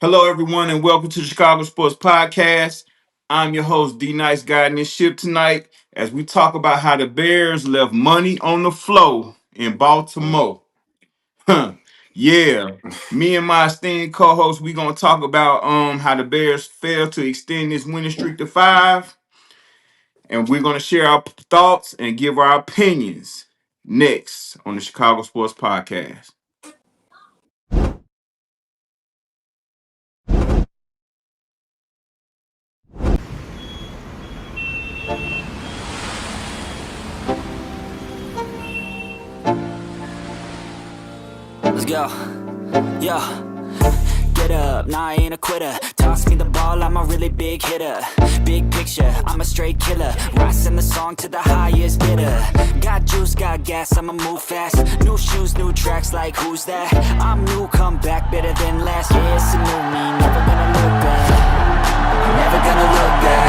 Hello, everyone, and welcome to the Chicago Sports Podcast. I'm your host, D Nice, guiding this ship tonight as we talk about how the Bears left money on the floor in Baltimore. Huh. Yeah. Me and my esteemed co-host, we gonna talk about how the Bears failed to extend this winning streak to 5, and we're gonna share our thoughts and give our opinions next on the Chicago Sports Podcast. Let's go. Yo. Get up, nah, I ain't a quitter. Toss me the ball, I'm a really big hitter. Big picture, I'm a straight killer. Rising the song to the highest bidder. Got juice, got gas, I'ma move fast. New shoes, new tracks, like who's that? I'm new, come back, better than last. Yeah, it's a new me, never gonna look back. Never gonna look back.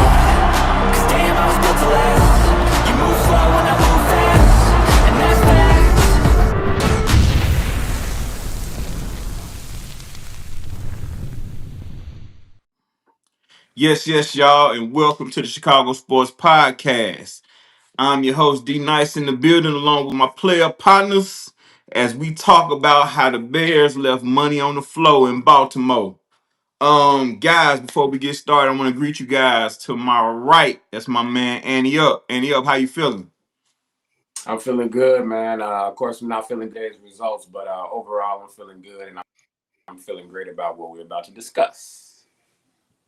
Cause damn, I was built to last. You move slow and I move fast. And that's facts. Yes, y'all, and welcome to the Chicago Sports Podcast. I'm your host, D Nice, in the building, along with my player partners, as we talk about how the Bears left money on the floor in Baltimore. Guys, before we get started, I want to greet you guys. To my right, that's my man Annie Up. Annie Up, how you feeling? I'm feeling good, man. Of course, I'm not feeling today's results, but overall, I'm feeling good, and I'm feeling great about what we're about to discuss.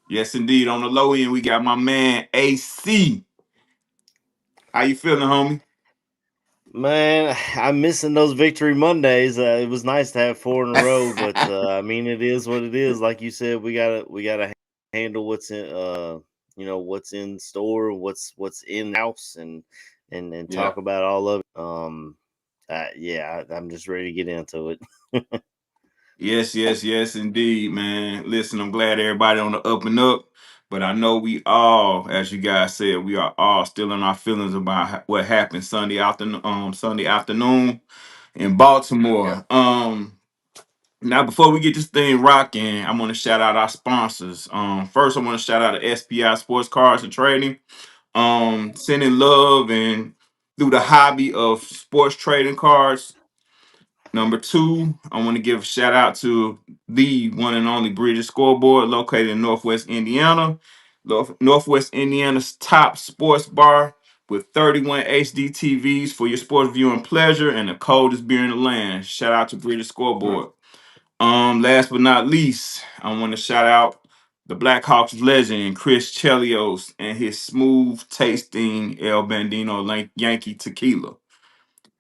Yes, indeed. On the low end, we got my man AC. How you feeling, homie? Man, I'm missing those victory Mondays. It was nice to have 4 in a row, but I mean, it is what it is. Like you said, we gotta handle what's in what's in store, what's in house, and Yeah. talk about all of it. I'm just ready to get into it. Yes, indeed, man. Listen, I'm glad everybody on the up and up, but I know we all, as you guys said, we are all still in our feelings about what happened Sunday afternoon in Yeah. Baltimore. Now before we get this thing rocking, I want to shout out our sponsors. First I want to shout out to SPI Sports Cards and Trading. Sending love and through the hobby of sports trading cards. Number two, I want to give a shout out to the one and only Bridges Scoreboard, located in Northwest Indiana. Northwest Indiana's top sports bar with 31 HD TVs for your sports viewing pleasure and the coldest beer in the land. Shout out to Bridges Scoreboard. Last but not least, I want to shout out the Blackhawks legend Chris Chelios and his smooth tasting El Bandino Yankee tequila.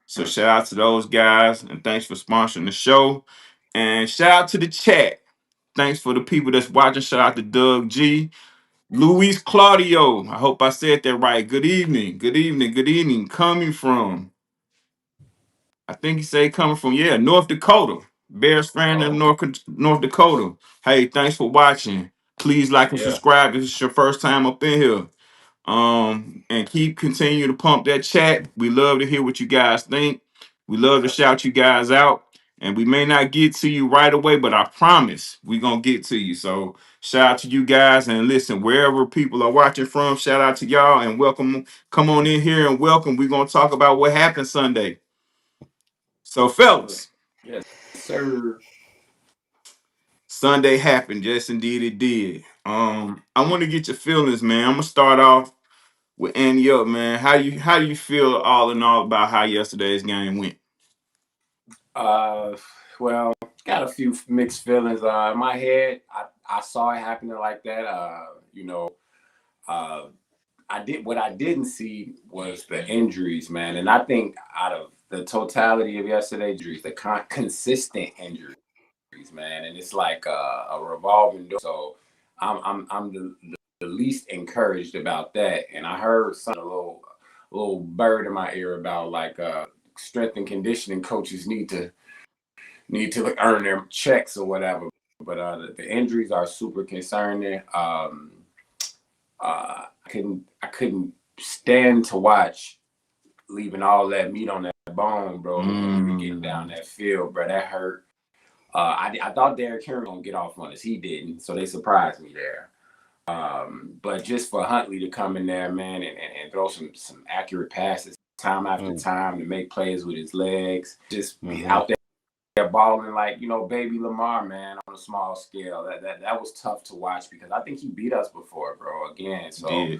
So Mm. shout out to those guys and thanks for sponsoring the show. And shout out to the chat. Thanks for the people that's watching. Shout out to Doug G. Luis Claudio. I hope I said that right. Good evening. Good evening. Good evening. Coming from, I think he said coming from, North Dakota. Bears fan in Oh, North Dakota. Hey, thanks for watching. Please like and yeah. subscribe if it's your first time up in here. And keep continue to pump that chat. We love to hear what you guys think. We love to shout you guys out. And we may not get to you right away, but I promise we're gonna get to you. So shout out to you guys and listen, wherever people are watching from, shout out to y'all and welcome. Come on in here and welcome. We're gonna talk about what happened Sunday. So, fellas, Yes, sir. Sunday happened. Yes, indeed it did. I want to get your feelings, man. I'm gonna start off with Andy up, man. How do you feel all in all about how yesterday's game went? Uh, well, got a few mixed feelings. In my head, I saw it happening like that. Uh, I didn't see was the injuries, man. And I think out of the totality of yesterday's injuries, the consistent injuries, man, and it's like a revolving door. So I'm the least encouraged about that. And I heard a little bird in my ear about like strength and conditioning coaches need to like, earn their checks or whatever. But the injuries are super concerning. I couldn't stand to watch leaving all that meat on that bone, bro, and even getting down that field, bro. That hurt. I thought Derrick Henry was gonna get off on us. He didn't, so they surprised me there. But just for Huntley to come in there, man, and throw some accurate passes time after time to make plays with his legs, just be out there balling like, baby Lamar, man, on a small scale. That was tough to watch because I think he beat us before, bro. Again, so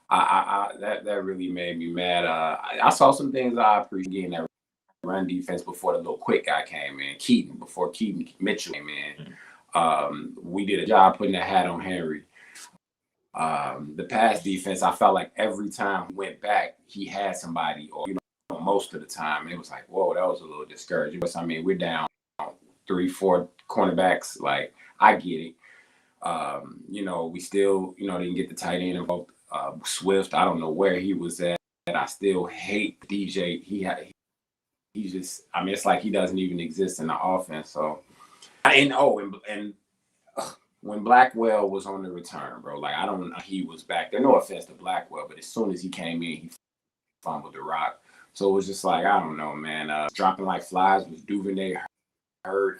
that really made me mad. I saw some things I appreciate getting that run defense before the little quick guy came in, before Keaton Mitchell came in. We did a job putting a hat on Henry. The pass defense, I felt like every time we went back, he had somebody, or most of the time, and it was like, whoa, that was a little discouraging. But I mean, we're down 3-4 cornerbacks. Like, I get it. We still, didn't get the tight end involved. Swift, I don't know where he was at. I still hate DJ. He's just, I mean, it's like he doesn't even exist in the offense. So, and when Blackwell was on the return, bro, like, I don't know, he was back there. No offense to Blackwell, but as soon as he came in, he fumbled the rock. So it was just like, I don't know, man. Dropping like flies. Was Duvernay hurt?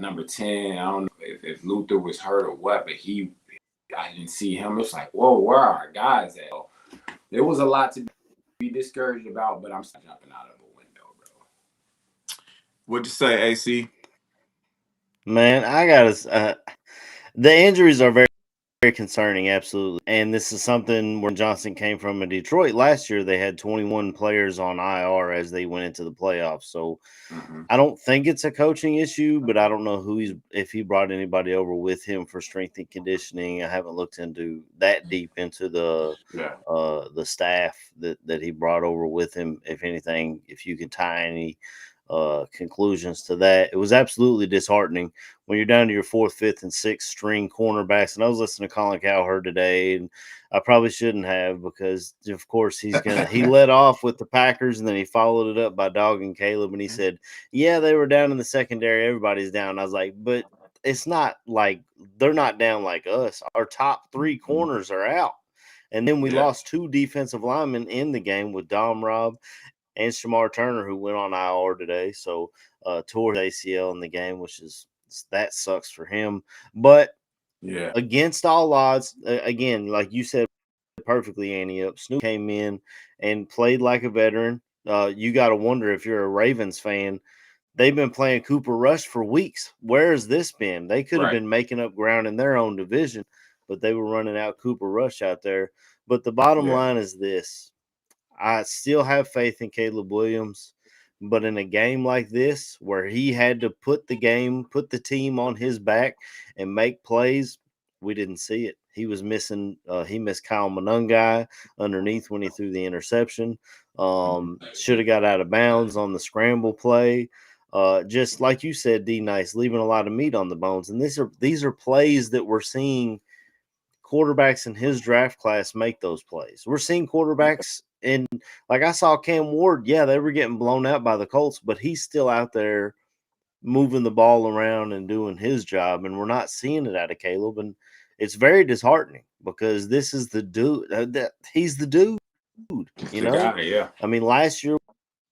Number 10, I don't know if Luther was hurt or what, but I didn't see him. It's like, whoa, where are our guys at? There was a lot to be discouraged about, but I'm still jumping out of the window, bro. What'd you say, AC? Man, I gotta. The injuries are very, very concerning, absolutely. And this is something where Johnson came from in Detroit last year. They had 21 players on IR as they went into the playoffs. So I don't think it's a coaching issue, but I don't know if he brought anybody over with him for strength and conditioning. I haven't looked into that deep into the staff that he brought over with him. If anything, if you can tie any conclusions to that. It was absolutely disheartening when you're down to your 4th, 5th, and 6th string cornerbacks. And I was listening to Colin Cowherd today, and I probably shouldn't have because, of course, he led off with the Packers, and then he followed it up by dogging Caleb, and he said, yeah, they were down in the secondary. Everybody's down. I was like, but it's not like they're not down like us. Our top 3 corners are out. And then we lost 2 defensive linemen in the game with Dom Robb and Shamar Turner, who went on IR today. So tore his ACL in the game, that sucks for him. But against all odds, again, like you said perfectly, Annie, Snoop came in and played like a veteran. You got to wonder if you're a Ravens fan. They've been playing Cooper Rush for weeks. Where has this been? They could have been making up ground in their own division, but they were running out Cooper Rush out there. But the bottom line is this. I still have faith in Caleb Williams, but in a game like this where he had to put the team on his back and make plays, we didn't see it. He was missing. He missed Kyle Monungai underneath when he threw the interception. Should have got out of bounds on the scramble play. Just like you said, D Nice, leaving a lot of meat on the bones. And these are plays that we're seeing quarterbacks in his draft class make those plays. We're seeing quarterbacks like I saw Cam Ward. Yeah, they were getting blown out by the Colts, but he's still out there moving the ball around and doing his job, and we're not seeing it out of Caleb. And it's very disheartening because this is the dude. He's the dude. You know, guy, I mean, last year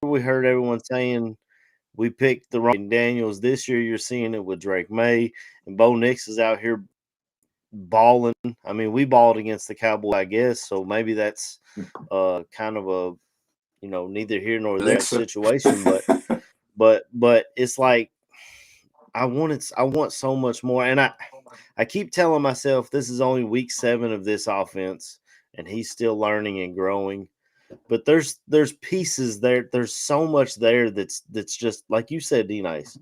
we heard everyone saying we picked the wrong Daniels. This year you're seeing it with Drake May, and Bo Nix is out here balling. I mean, we balled against the Cowboys, I guess, so maybe that's kind of a neither here nor there situation, but it's like I want so much more, and I keep telling myself this is only week 7 of this offense and he's still learning and growing, but there's pieces there, there's so much there that's just like you said, D Nice,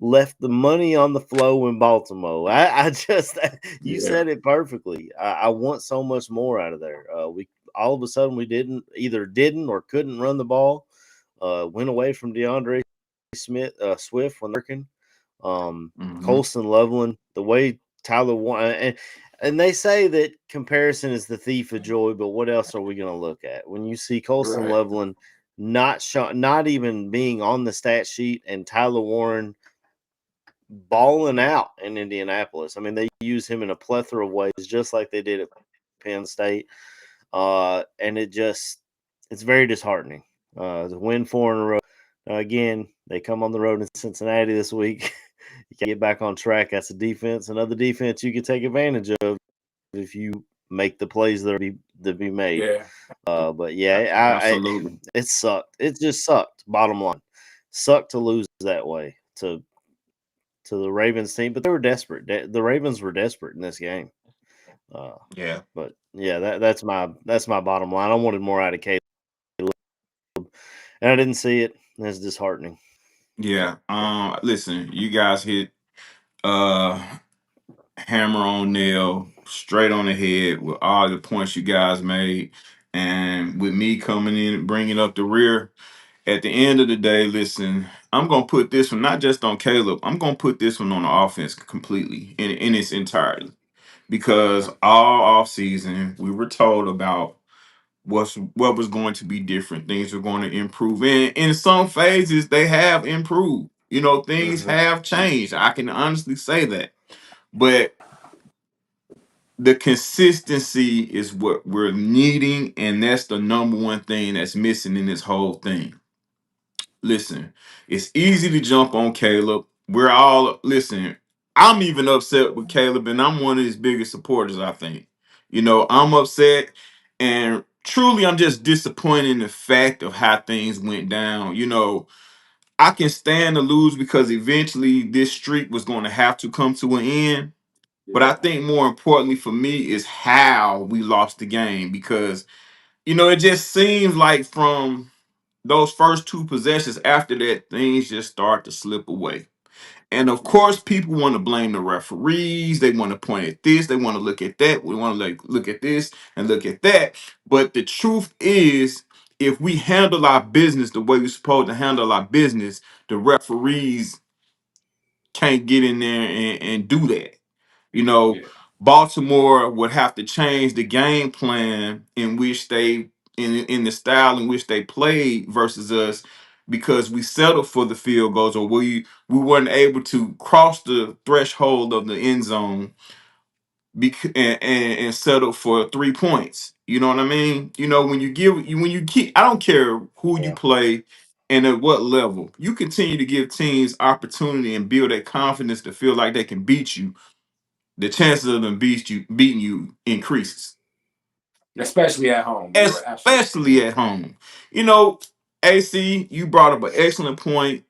left the money on the flow in Baltimore. I just you said it perfectly. I want so much more out of there. We all of a sudden we didn't or couldn't run the ball. Went away from DeAndre Swift when working. Colson Loveland, the way Tyler Warren, and they say that comparison is the thief of joy, but what else are we going to look at when you see Colson Loveland not even being on the stat sheet and Tyler Warren balling out in Indianapolis? I mean, they use him in a plethora of ways, just like they did at Penn State, and it's very disheartening. To win 4 in a row. Again, they come on the road in Cincinnati this week. You get back on track. That's a defense, another defense you can take advantage of if you make the plays that be made. Yeah. But yeah, Absolutely. it sucked. It just sucked. Bottom line, sucked to lose that way to the Ravens team. But they were desperate. The Ravens were desperate in this game. Uh, Yeah. but yeah, that's my bottom line. I wanted more out of Caleb, and I didn't see it. It's disheartening. Yeah. Listen, you guys hit uh hammer on nail, straight on the head with all the points you guys made. And with me coming in and bringing up the rear, at the end of the day, listen, I'm going to put this one not just on Caleb, I'm going to put this one on the offense completely in its entirety. Because all off season, we were told about what was going to be different. Things were going to improve. And in some phases, they have improved. You know, things Mm-hmm. have changed. I can honestly say that. But the consistency is what we're needing, and that's the number one thing that's missing in this whole thing. Listen, it's easy to jump on Caleb. We're all listen. I'm even upset with Caleb, and I'm one of his biggest supporters. I think, I'm upset, and truly, I'm just disappointed in the fact of how things went down. I can stand to lose because eventually this streak was going to have to come to an end. But I Yeah. think more importantly for me is how we lost the game because, it just seems like from those first two possessions after that, things just start to slip away. And of course, people want to blame the referees. They want to point at this. They want to look at that. We want to look at this and look at that. But the truth is, if we handle our business the way we're supposed to handle our business, the referees can't get in there and do that. You know, Yeah. Baltimore would have to change the game plan in which they in the style in which they played versus us because we settled for the field goals or we weren't able to cross the threshold of the end zone and settle for 3 points. You know what I mean? When you keep I don't care who you Yeah, play and at what level, you continue to give teams opportunity and build that confidence to feel like they can beat you, the chances of them beating you increases, Especially at home. You are absolutely especially at home. You know, AC, you brought up an excellent point,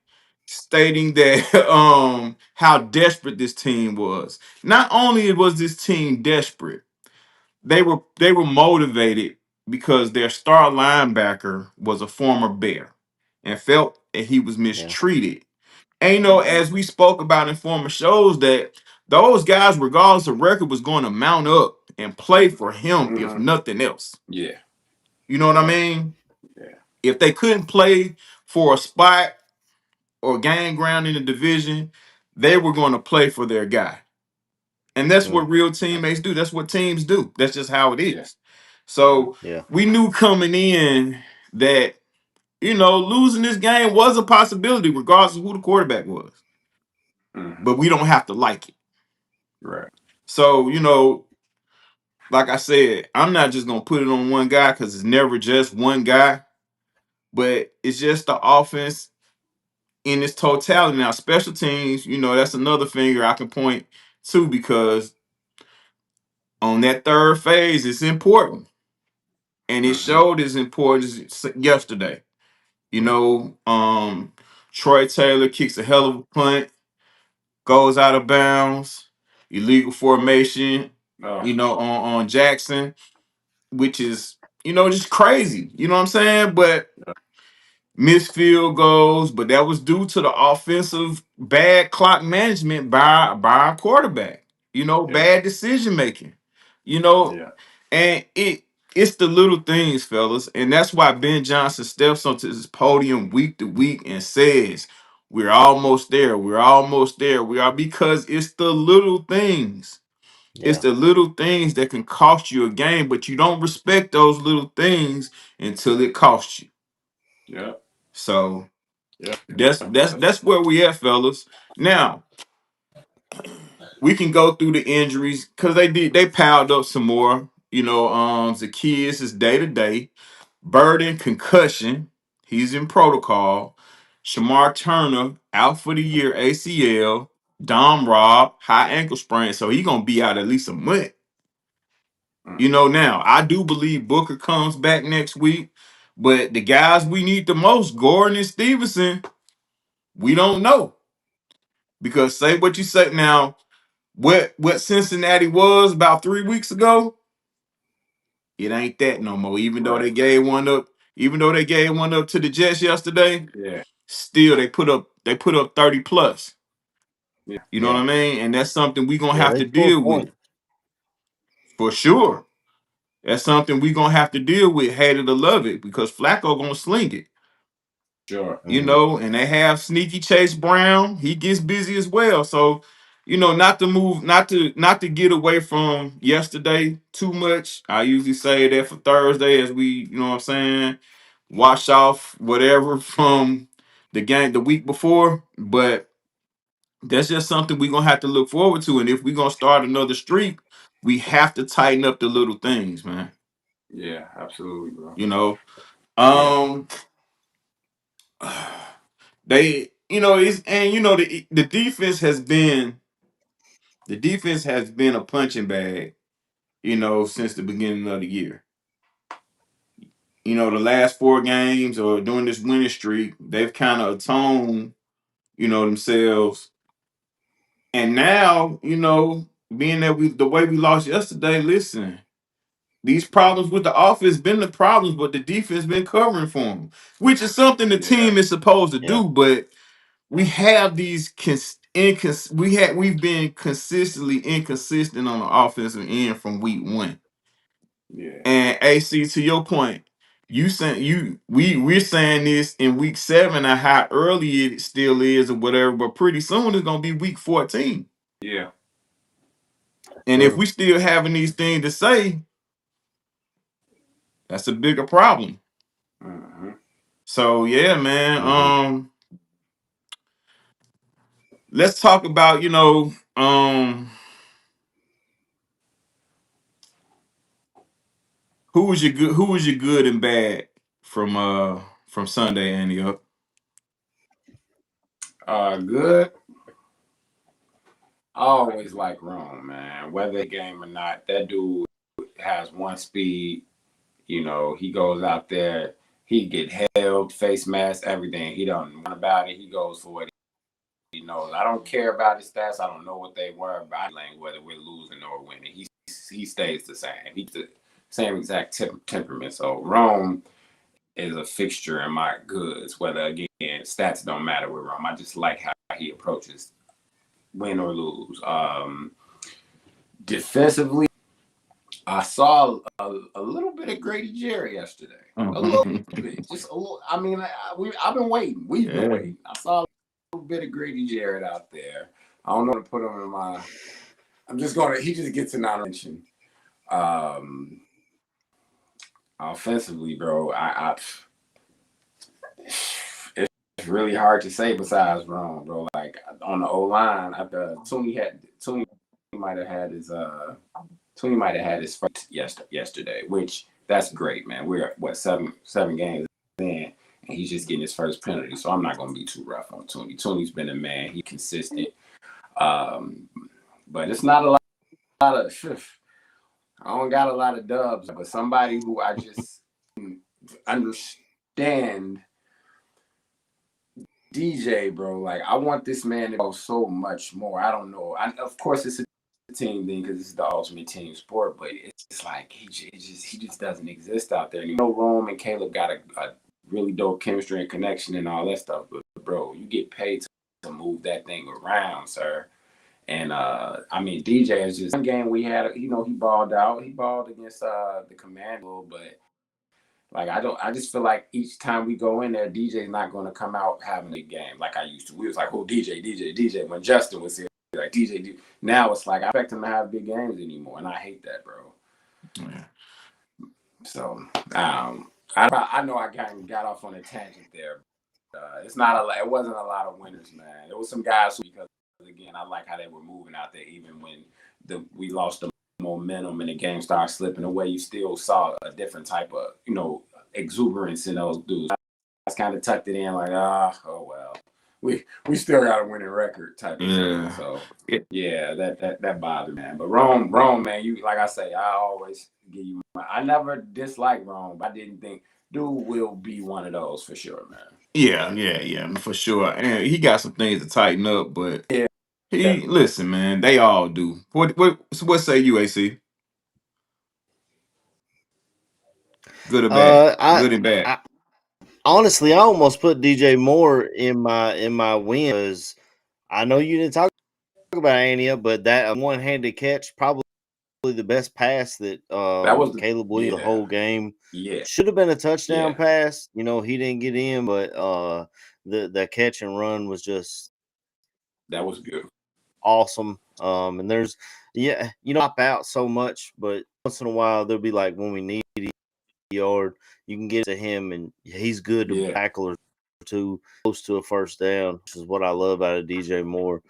stating that how desperate this team was. Not only was this team desperate, they were motivated because their star linebacker was a former Bear and felt that he was yeah, mistreated. And hmm as we spoke about in former shows, that those guys, regardless of record, was going to mount up and play for him if hmm nothing else. Yeah. You know what I Yeah. mean? Yeah. If they couldn't play for a spot or gain ground in the division, they were going to play for their guy. And that's mm, what real teammates do. That's what teams do. That's just how it Yeah. is. So yeah, we knew coming in that, losing this game was a possibility, regardless of who the quarterback was. hmm But we don't have to like it. Right. So, like I said, I'm not just gonna put it on one guy because it's never just one guy, but it's just the offense in its totality. Now, special teams, that's another finger I can point to because on that third phase, it's important, and it hmm showed its importance yesterday. You know, Troy Taylor kicks a hell of a punt, goes out of bounds, illegal formation. Oh. On Jackson, which is just crazy. You know what I'm saying? But Yeah. missed field goals, but that was due to the offensive bad clock management by our quarterback. Yeah. Bad decision making. You know, Yeah. and it's the little things, fellas, and that's why Ben Johnson steps onto this podium week to week and says, "We're almost there. We're almost there. We are," because it's the little things. It's yeah, the little things that can cost you a game, but you don't respect those little things until it costs you. Yeah. So Yeah. that's where we at, fellas. Now we can go through the injuries because they piled up some more. Zacchaeus is day to day. Burden concussion, he's in protocol. Shamar Turner out for the year ACL. Dom Rob, high ankle sprain, so he gonna be out at least a month. You know, now I do believe Booker comes back next week, but the guys we need the most, Gordon and Stevenson, we don't know. Because say what you say now, what Cincinnati was about 3 weeks ago, it ain't that no more. Even though they gave one up, to the Jets yesterday, still they put up 30 plus. You know what I mean? And that's something we gonna Yeah, have they to score deal with. points. For sure. That's something we gonna have to deal with, hate it or love it, because Flacco gonna sling it. Sure. You know, and they have sneaky Chase Brown. He gets busy as well. So, you know, not to get away from yesterday too much. I usually say that for Thursday as we, you know what I'm saying, wash off whatever from the game the week before. But that's just something we're gonna have to look forward to. And if we're gonna start another streak, we have to tighten up the little things, man. Yeah, absolutely, bro. You know. Yeah. They, you know, it's and you know the defense has been a punching bag, you know, since the beginning of the year. You know, the last 4 games or during this winning streak, they've kind of atoned, you know, themselves. And now, you know, being that the way we lost yesterday, listen, these problems with the offense been the problems, but the defense been covering for them, which is something the team is supposed to Yeah. do. But we have these we've been consistently inconsistent on the offensive end from week 1. Yeah. And AC, to your point, we're saying this in week 7 and how early it still is or whatever, but pretty soon it's gonna be week 14. Yeah. And if we still having these things to say, that's a bigger problem. Mm-hmm. So yeah, man. Let's talk about, you know, who was your good and bad from Sunday, Andy up? Good. I always like Rome, man. Whether game or not, that dude has one speed. You know, he goes out there, he get held, face mask, everything. He don't know about it. He goes for it. He knows. I don't care about his stats. I don't know what they were about whether we're losing or winning. He stays the same. He's the same exact temperament. So Rome is a fixture in my goods. Whether again stats don't matter with Rome. I just like how he approaches win or lose. Defensively, I saw a little bit of Grady Jerry yesterday. A little bit, just a little. I mean, I've been waiting. We've been waiting. I saw a little bit of Grady Jarrett out there. I don't know how to put him in my. I'm just gonna. He just gets an mention. Offensively, bro, it's really hard to say besides wrong, bro. Like on the O line, after Tooney might have had his first yesterday, which that's great, man. We're at seven games in, and he's just getting his first penalty. So I'm not gonna be too rough on Tooney. Tooney's been a man. He's consistent. But it's not a lot of. I don't got a lot of dubs, but somebody who I just understand. DJ, bro, like I want this man to go so much more. I don't know. Of course, it's a team thing because it's the ultimate team sport, but it's like he just doesn't exist out there. And you know, Rome and Caleb got a really dope chemistry and connection and all that stuff. But bro, you get paid to move that thing around, sir. And I mean, DJ is just one game we had. You know, he balled out. He balled against the Command a little, but. Like I just feel like each time we go in there, DJ's not going to come out having a game like I used to. We was like, oh, DJ. When Justin was here, like DJ. Now it's like I expect him to have big games anymore, and I hate that, bro. Yeah. So I know I got off on a tangent there. It wasn't a lot of winners, man. There was some guys who, because again, I like how they were moving out there, even when we lost the momentum and the game started slipping away. You still saw a different type of, exuberance in those dudes. I just kind of tucked it in like, oh well. we still got a winning record type of thing. So yeah, that bothered me, man. But Rome, man, you like I say, I always give you. I never disliked Rome, but I didn't think dude will be one of those for sure, man. Yeah, for sure. And he got some things to tighten up, but Yeah, listen, man, they all do. What say you, AC? Good or bad? I, Good and bad. I honestly, I almost put DJ Moore in my win because I know you didn't talk about Ania, but that one-handed catch, probably the best pass that that was Caleb Williams the whole game. Yeah, Should have been a touchdown pass. You know, he didn't get in, but the catch and run was just that was good. awesome. And there's pop out so much, but once in a while there'll be like when we need a yard, you can get to him and he's good to tackle or two close to a first down, which is what I love out of DJ Moore.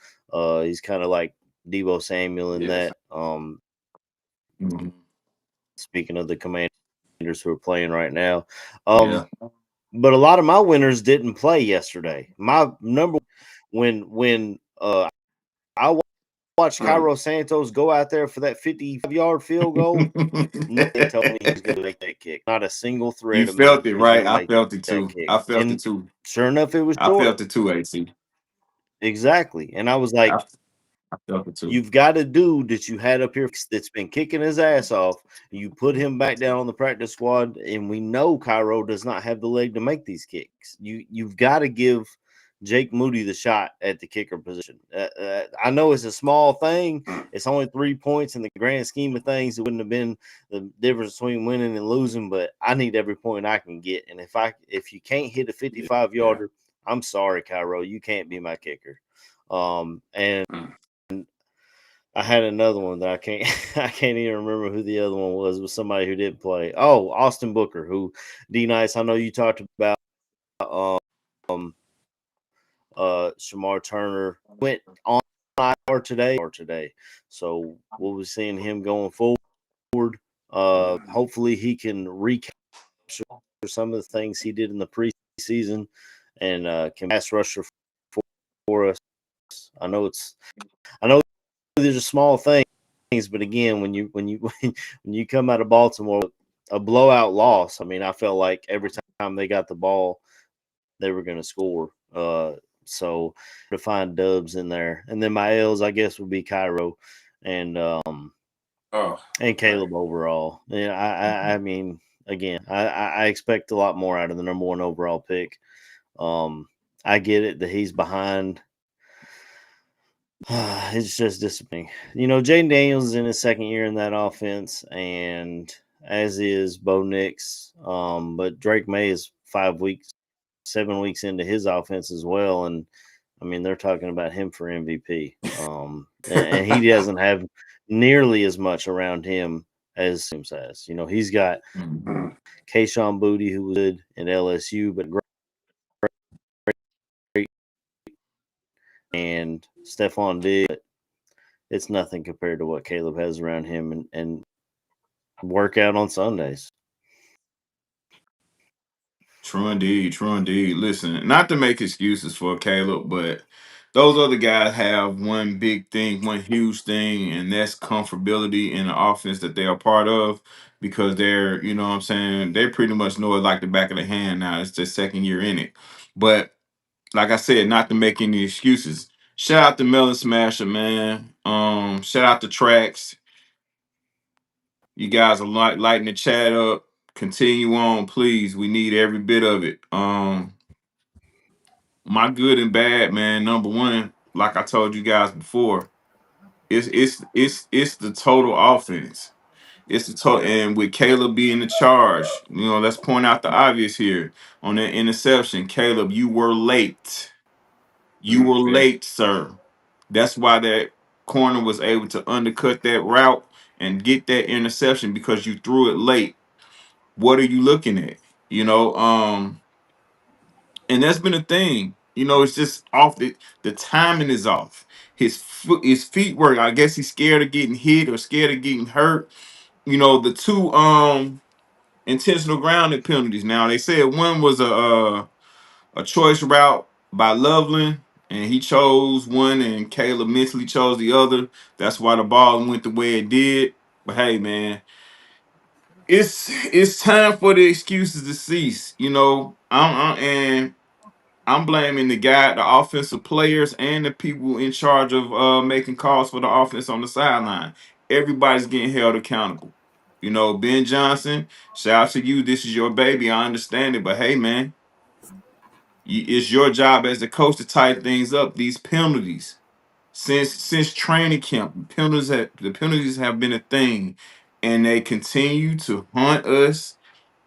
He's kind of like Debo Samuel in that. Speaking of the Commanders who are playing right now. But a lot of my winners didn't play yesterday. My number when I watched Cairo Santos go out there for that 55-yard field goal, nothing told me he was going to make that kick. Not a single thread You of me felt it, he was going right? to I make felt it that too. kick. I felt And it too. sure enough, it was I short. felt it too, AC. Exactly. And I was like, I felt it too. you've got a dude that you had up here that's been kicking his ass off. You put him back down on the practice squad, and we know Cairo does not have the leg to make these kicks. You've got to give Jake Moody the shot at the kicker position. I know it's a small thing. It's only 3 points in the grand scheme of things. It wouldn't have been the difference between winning and losing, but I need every point I can get. And if you can't hit a 55-yarder, I'm sorry, Cairo, you can't be my kicker. And I had another one that I can't even remember who the other one was. It was somebody who didn't play. Oh, Austin Booker, who D Nice. I know you talked about Shamar Turner went on IR today. So we'll be seeing him going forward. Hopefully he can recapture some of the things he did in the preseason and can pass rusher for us. I know these are small things, but again, when you come out of Baltimore, a blowout loss. I mean, I felt like every time they got the ball, they were going to score. So to find dubs in there, and then my L's, I guess, would be Cairo and Caleb overall. Yeah, I mean, again, I expect a lot more out of the number one overall pick. I get it that he's behind. It's just disappointing. You know, Jaden Daniels is in his second year in that offense, and as is Bo Nix. But Drake May is 7 weeks into his offense as well, and I mean they're talking about him for MVP. And he doesn't have nearly as much around him as Sims has. You know, he's got Kayshawn Booty, who was good at LSU, but great, and Stephon Diggs. It's nothing compared to what Caleb has around him and work out on Sundays. True indeed. Listen, not to make excuses for Caleb, but those other guys have one big thing, one huge thing, and that's comfortability in the offense that they are part of because they're, you know what I'm saying, they pretty much know it like the back of the hand now. It's their second year in it. But like I said, not to make any excuses. Shout out to Melon Smasher, man. Shout out to Tracks. You guys are lighting the chat up. Continue on, please. We need every bit of it. My good and bad, man. Number one, like I told you guys before, it's the total offense. It's the total, and with Caleb being the charge, you know, let's point out the obvious here on that interception. Caleb, you were late. You were late, sir. That's why that corner was able to undercut that route and get that interception because you threw it late. What are you looking at? You know, and that's been a thing. You know, it's just off the timing is off. His feet work. I guess he's scared of getting hit or scared of getting hurt. You know, the two intentional grounding penalties. Now they said one was a choice route by Loveland, And he chose one, and Caleb mentally chose the other. That's why the ball went the way it did. But hey, man, it's time for the excuses to cease. You know, and I'm blaming the guy, the offensive players, and the people in charge of making calls for the offense on the sideline. Everybody's getting held accountable. You know, Ben Johnson, shout out to you. This is your baby. I understand it, but hey, man, it's your job as the coach to tighten things up. These penalties, since training camp, the penalties have been a thing, and they continue to hunt us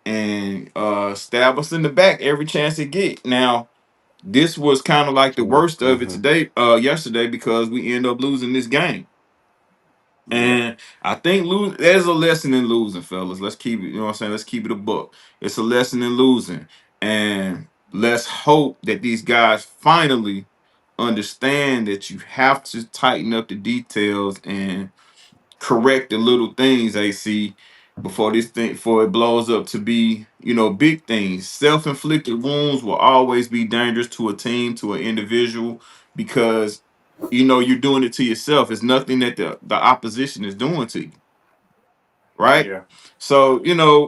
and stab us in the back every chance they get. Now, this was kind of like the worst of it Mm-hmm. yesterday, because we end up losing this game. Yeah. And I think there's a lesson in losing, fellas. Let's keep it, you know what I'm saying? Let's keep it a book. It's a lesson in losing. And let's hope that these guys finally understand that you have to tighten up the details and correct the little things they see before it blows up to be, big things. Self-inflicted wounds will always be dangerous to a team, to an individual, because you're doing it to yourself. It's nothing that the opposition is doing to you, right? Yeah. So,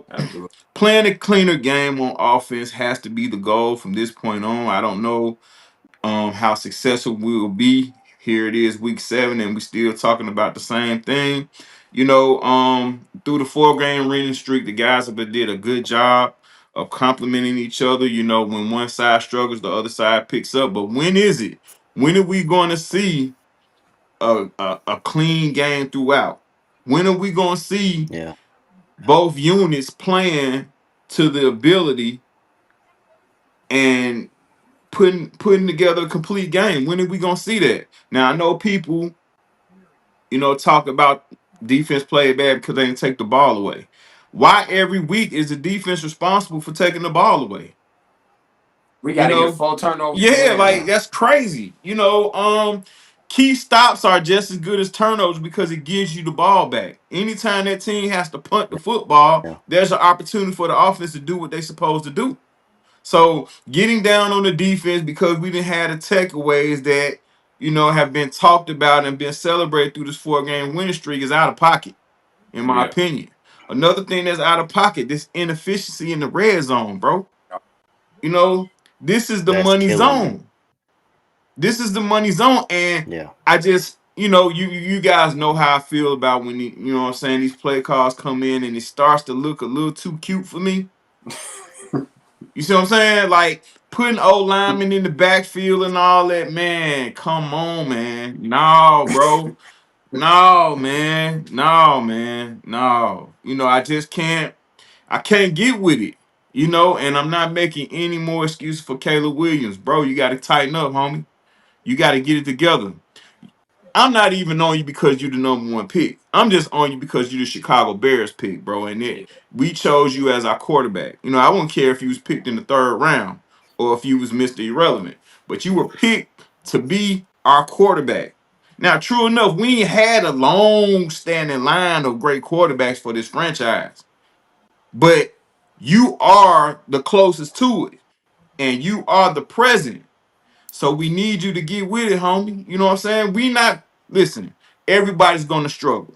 Absolutely. playing a cleaner game on offense has to be the goal from this point on. I don't know how successful we will be. Here it is, week 7, and we still talking about the same thing. Through the 4-game winning streak, the guys have did a good job of complementing each other. When one side struggles, the other side picks up. But when is it? When are we going to see a clean game throughout? When are we going to see Yeah. both units playing to the ability and putting together a complete game? When are we gonna see that? Now, I know people, talk about defense played bad because they didn't take the ball away. Why every week is the defense responsible for taking the ball away? We You got to get know, 4 turnovers to yeah, win, like man. that's crazy. Key stops are just as good as turnovers because it gives you the ball back. Anytime that team has to punt the football, Yeah. there's an opportunity for the offense to do what they're supposed to do. So getting down on the defense because we didn't have the takeaways that have been talked about and been celebrated through this 4-game winning streak is out of pocket, in my Yeah. opinion. Another thing that's out of pocket, this inefficiency in the red zone, bro. You know, this is the That's money killing them. zone. This is the money zone, and Yeah. I just, you guys know how I feel about when what I'm saying, these play calls come in and it starts to look a little too cute for me. You see what I'm saying? Like putting old linemen in the backfield and all that, man. Come on, man. No, bro. No, man. No, man. No. I just can't. I can't get with it. And I'm not making any more excuses for Caleb Williams, bro. You got to tighten up, homie. You got to get it together. I'm not even on you because you're the number 1 pick. I'm just on you because you're the Chicago Bears pick, bro. And Yeah. we chose you as our quarterback. I wouldn't care if you was picked in the 3rd round or if you was Mr. Irrelevant, but you were picked to be our quarterback. Now, true enough, we ain't had a long-standing line of great quarterbacks for this franchise, but you are the closest to it, and you are the present. So we need you to get with it, homie. You know what I'm saying? Listen, everybody's going to struggle,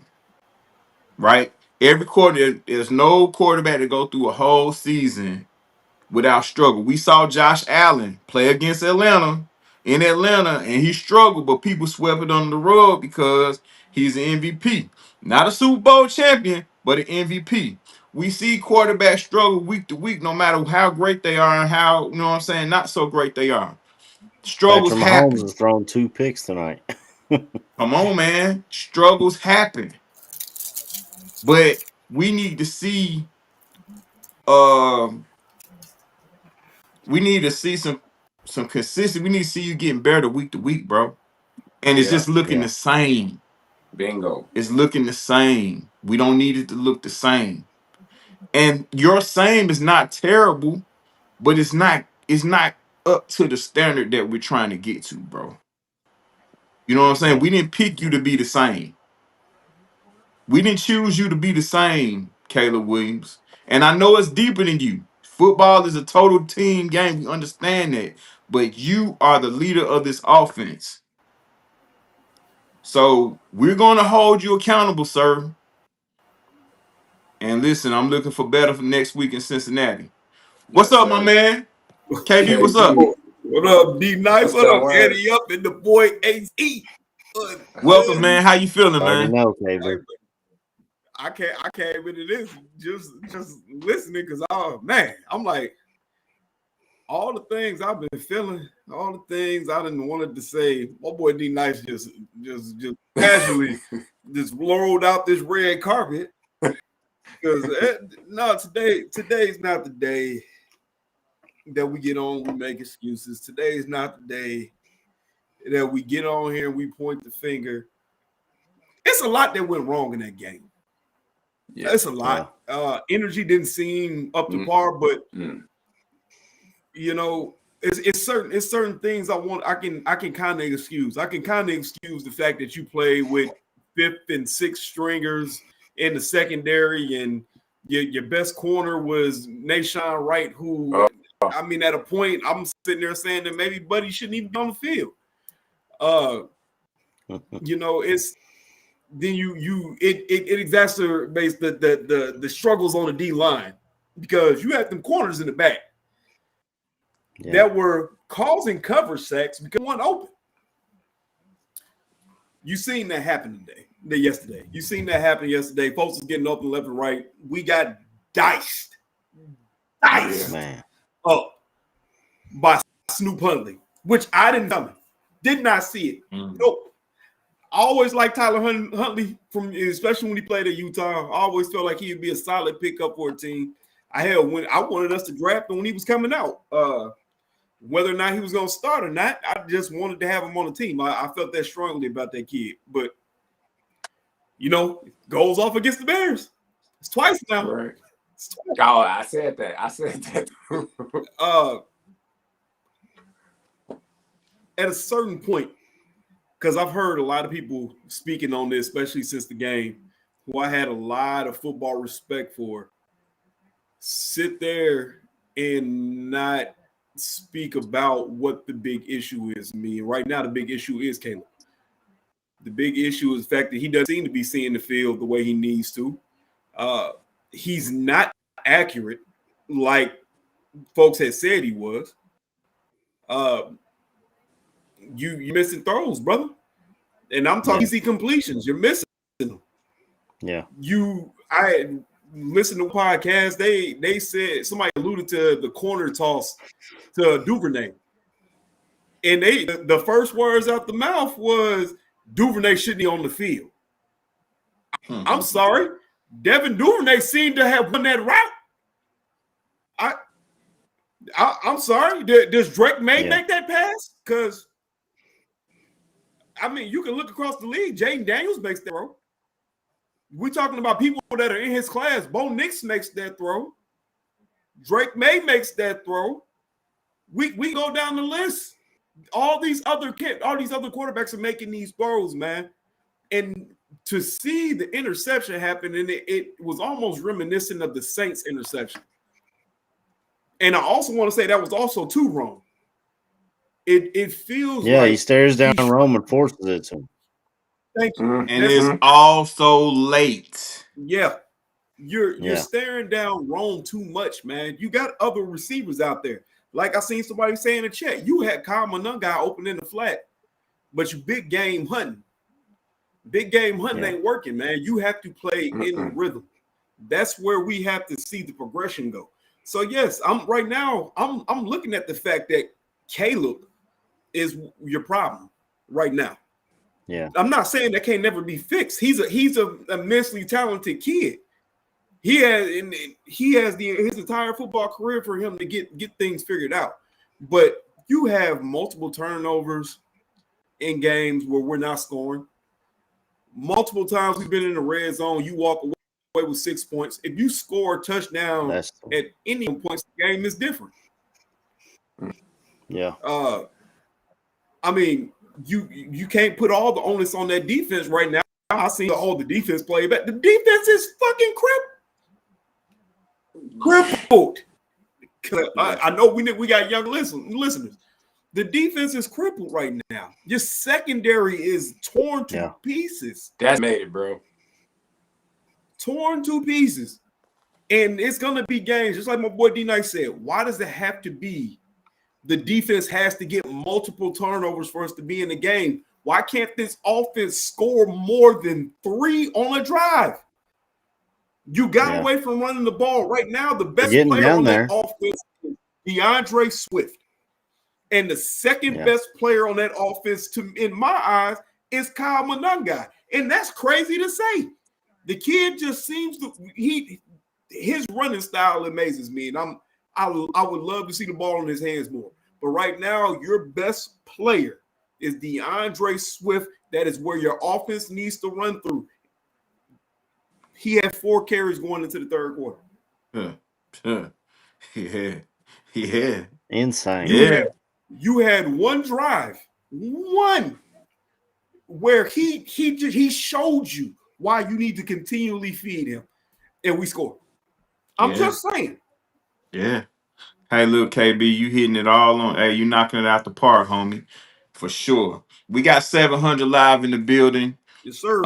right? Every quarter, there's no quarterback to go through a whole season without struggle. We saw Josh Allen play against Atlanta in Atlanta, and he struggled, but people swept it under the rug because he's an MVP. Not a Super Bowl champion, but an MVP. We see quarterbacks struggle week to week, no matter how great they are and how, what I'm saying, not so great they are. Struggles Patrick Mahomes happen. has thrown 2 picks tonight. Come on, man. Struggles happen. But we need to see um we need to see some consistent. We need to see you getting better week to week, bro. And it's Yeah. just looking Yeah. the same. Bingo. It's looking the same. We don't need it to look the same. And your same is not terrible, but it's not up to the standard that we're trying to get to, bro. You know what I'm saying? Yeah. We didn't pick you to be the same. We didn't choose you to be the same, Caleb Williams. And I know it's deeper than you. Football is a total team game. We understand that. but you are the leader of this offense. So we're going to hold you accountable, sir. And listen, I'm looking for better for next week in Cincinnati. What's Yes, up, my sir. man? KB, what's up? KB. What up, D Nice? What's What the up, word? Eddie Up and the boy AZ? Welcome, man. How you feeling, Already man? know, KB. I came into this just listening because I'm like, all the things I've been feeling, all the things I didn't wanted to say. My boy D Nice just casually just rolled out this red carpet because no, today's not the day that we get on, we make excuses. Today is not the day that we get on here and we point the finger. It's a lot that went wrong in that game. Yeah. It's a lot. Yeah. Energy didn't seem up to par, but you know, it's certain things I can kind of excuse. I can kind of excuse the fact that you play with 5th and 6th stringers in the secondary, and your best corner was Nashawn Wright, who I mean, at a point, I'm sitting there saying that maybe Buddy shouldn't even be on the field. You know, it's then it exacerbates the struggles on the D line because you had them corners in the back that were causing cover sacks because one open. You seen that happen yesterday. You seen that happen yesterday. Folks was getting open left and right. We got diced, man, up by Snoop Huntley, which I didn't come. Did not see it. Nope. I always liked Tyler Huntley, especially when he played at Utah. I always felt like he'd be a solid pickup for a team. I wanted us to draft him when he was coming out. Whether or not he was going to start or not, I just wanted to have him on the team. I felt that strongly about that kid. But, you know, goes off against the Bears. It's twice now. Right. Oh, I said that. At a certain point, because I've heard a lot of people speaking on this, especially since the game, who I had a lot of football respect for, sit there and not speak about what the big issue is. I mean, right now the big issue is Caleb. The big issue is the fact that he doesn't seem to be seeing the field the way he needs to. He's not accurate like folks had said he was. You missing throws, brother. And I'm talking easy completions. You're missing them. Yeah. I listened to a podcast. They said somebody alluded to the corner toss to Duvernay. And the first words out the mouth was Duvernay shouldn't be on the field. I'm sorry. Devin Duvernay seemed to have won that route. I'm sorry. Does Drake May make that pass? Because I mean, you can look across the league. Jaden Daniels makes that throw. We're talking about people that are in his class. Bo Nix makes that throw. Drake May makes that throw. We go down the list. All these other quarterbacks are making these throws, man. And to see the interception happen, and it was almost reminiscent of the Saints interception. And I also want to say that was also too wrong. It feels like he stares down Rome and forces it to him. Thank you. And it's also late. Yeah. You're staring down Rome too much, man. You got other receivers out there. Like I seen somebody say in the chat, you had Kyle Monunga open in the flat, but you big game hunting. Big game hunting ain't working, man. You have to play in rhythm. That's where we have to see the progression go. So yes, I'm looking at the fact that Caleb is your problem right now. Yeah. I'm not saying that can't never be fixed. He's a immensely talented kid. He has his entire football career for him to get things figured out. But you have multiple turnovers in games where we're not scoring. Multiple times we've been in the red zone. You walk away with 6 points. If you score a touchdown at any points, the game is different. Yeah. I mean, you can't put all the onus on that defense right now. I see all the defense play back. The defense is fucking crippled. I know we got young listeners. The defense is crippled right now. Your secondary is torn to pieces. That's made it, bro. Torn to pieces. And it's going to be games, just like my boy D-Night said. Why does it have to be the defense has to get multiple turnovers for us to be in the game? Why can't this offense score more than 3 on a drive? You got away from running the ball. Right now, the best player on that offense is DeAndre Swift. And the second best player on that offense, in my eyes, is Kyle Monangai. And that's crazy to say. The kid just seems to his running style amazes me. And I would love to see the ball in his hands more. But right now, your best player is DeAndre Swift. That is where your offense needs to run through. He had 4 carries going into the third quarter. Yeah. Insane. You had one drive, where he showed you why you need to continually feed him, and we scored. I'm just saying. Yeah. Hey, look, KB, you hitting it all on. Hey, you knocking it out the park, homie, for sure. We got 700 live in the building. Yes, sir.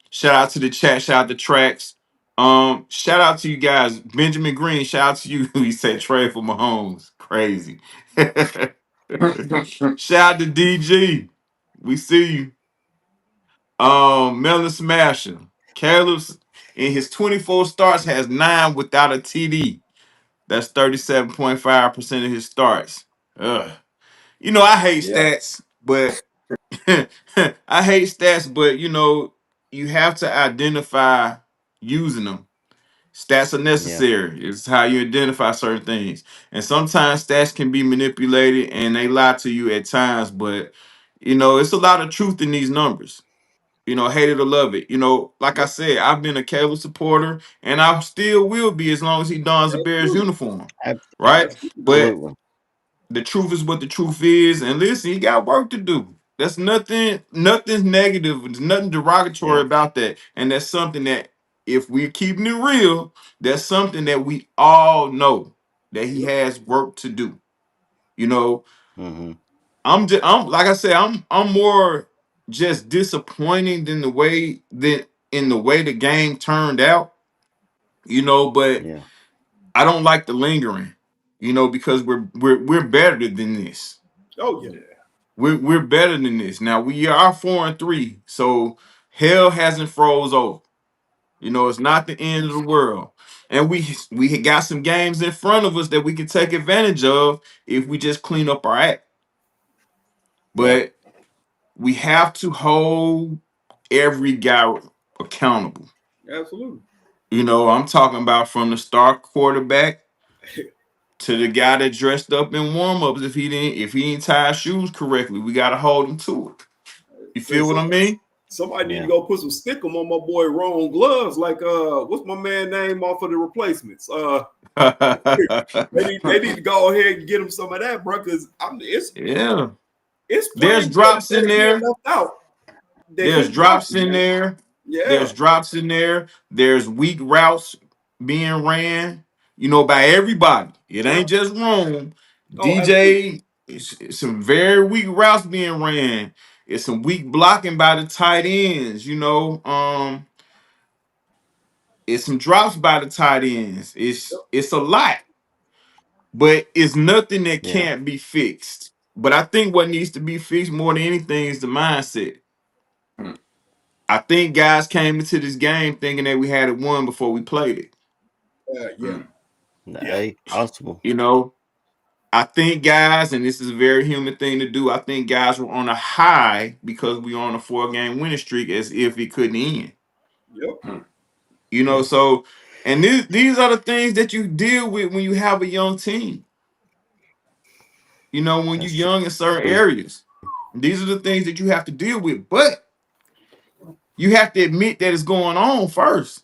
Shout out to the chat. Shout out to Tracks. Shout out to you guys. Benjamin Green. Shout out to you. He said trade for Mahomes. Crazy. Shout out to DG. We see you. Melon Smasher. Caleb's in his 24 starts has 9 without a TD. That's 37.5% of his starts. Ugh. You know, I hate stats, but I hate stats, but you have to identify using them. Stats are necessary. It's how you identify certain things. And sometimes stats can be manipulated and they lie to you at times, but it's a lot of truth in these numbers. Hate it or love it. Like I said, I've been a Caleb supporter, and I still will be as long as he dons the Bears uniform. Right? But the truth is what the truth is. And listen, he got work to do. That's nothing's negative. There's nothing derogatory about that. And that's something that, if we're keeping it real, that's something that we all know that he has work to do. I'm like I said, I'm more just disappointing than in the way the game turned out, but I don't like the lingering, because we're better than this. Oh yeah. We're better than this. Now we are 4-3, so hell hasn't froze over. It's not the end of the world. And we got some games in front of us that we can take advantage of if we just clean up our act. But we have to hold every guy accountable. Absolutely. I'm talking about from the star quarterback to the guy that dressed up in warm-ups. If he didn't tie his shoes correctly, we gotta hold him to it. You feel what I mean? Somebody need to go put some stickum on my boy Ron Gloves. Like what's my man name off of the replacements? They need to go ahead and get him some of that, bro. Because there's drops in there. There's drops in there. Yeah. There's drops in there. There's weak routes being ran, by everybody. It ain't just Rome. DJ, it's some very weak routes being ran. It's some weak blocking by the tight ends, It's some drops by the tight ends. It's a lot. But it's nothing that can't be fixed. But I think what needs to be fixed more than anything is the mindset. I think guys came into this game thinking that we had it won before we played it. Possible. I think guys, and this is a very human thing to do, I think guys were on a high because we were on a 4-game winning streak as if it couldn't end. So, and these are the things that you deal with when you have a young team. When you're young in certain areas. These are the things that you have to deal with. But you have to admit that it's going on first.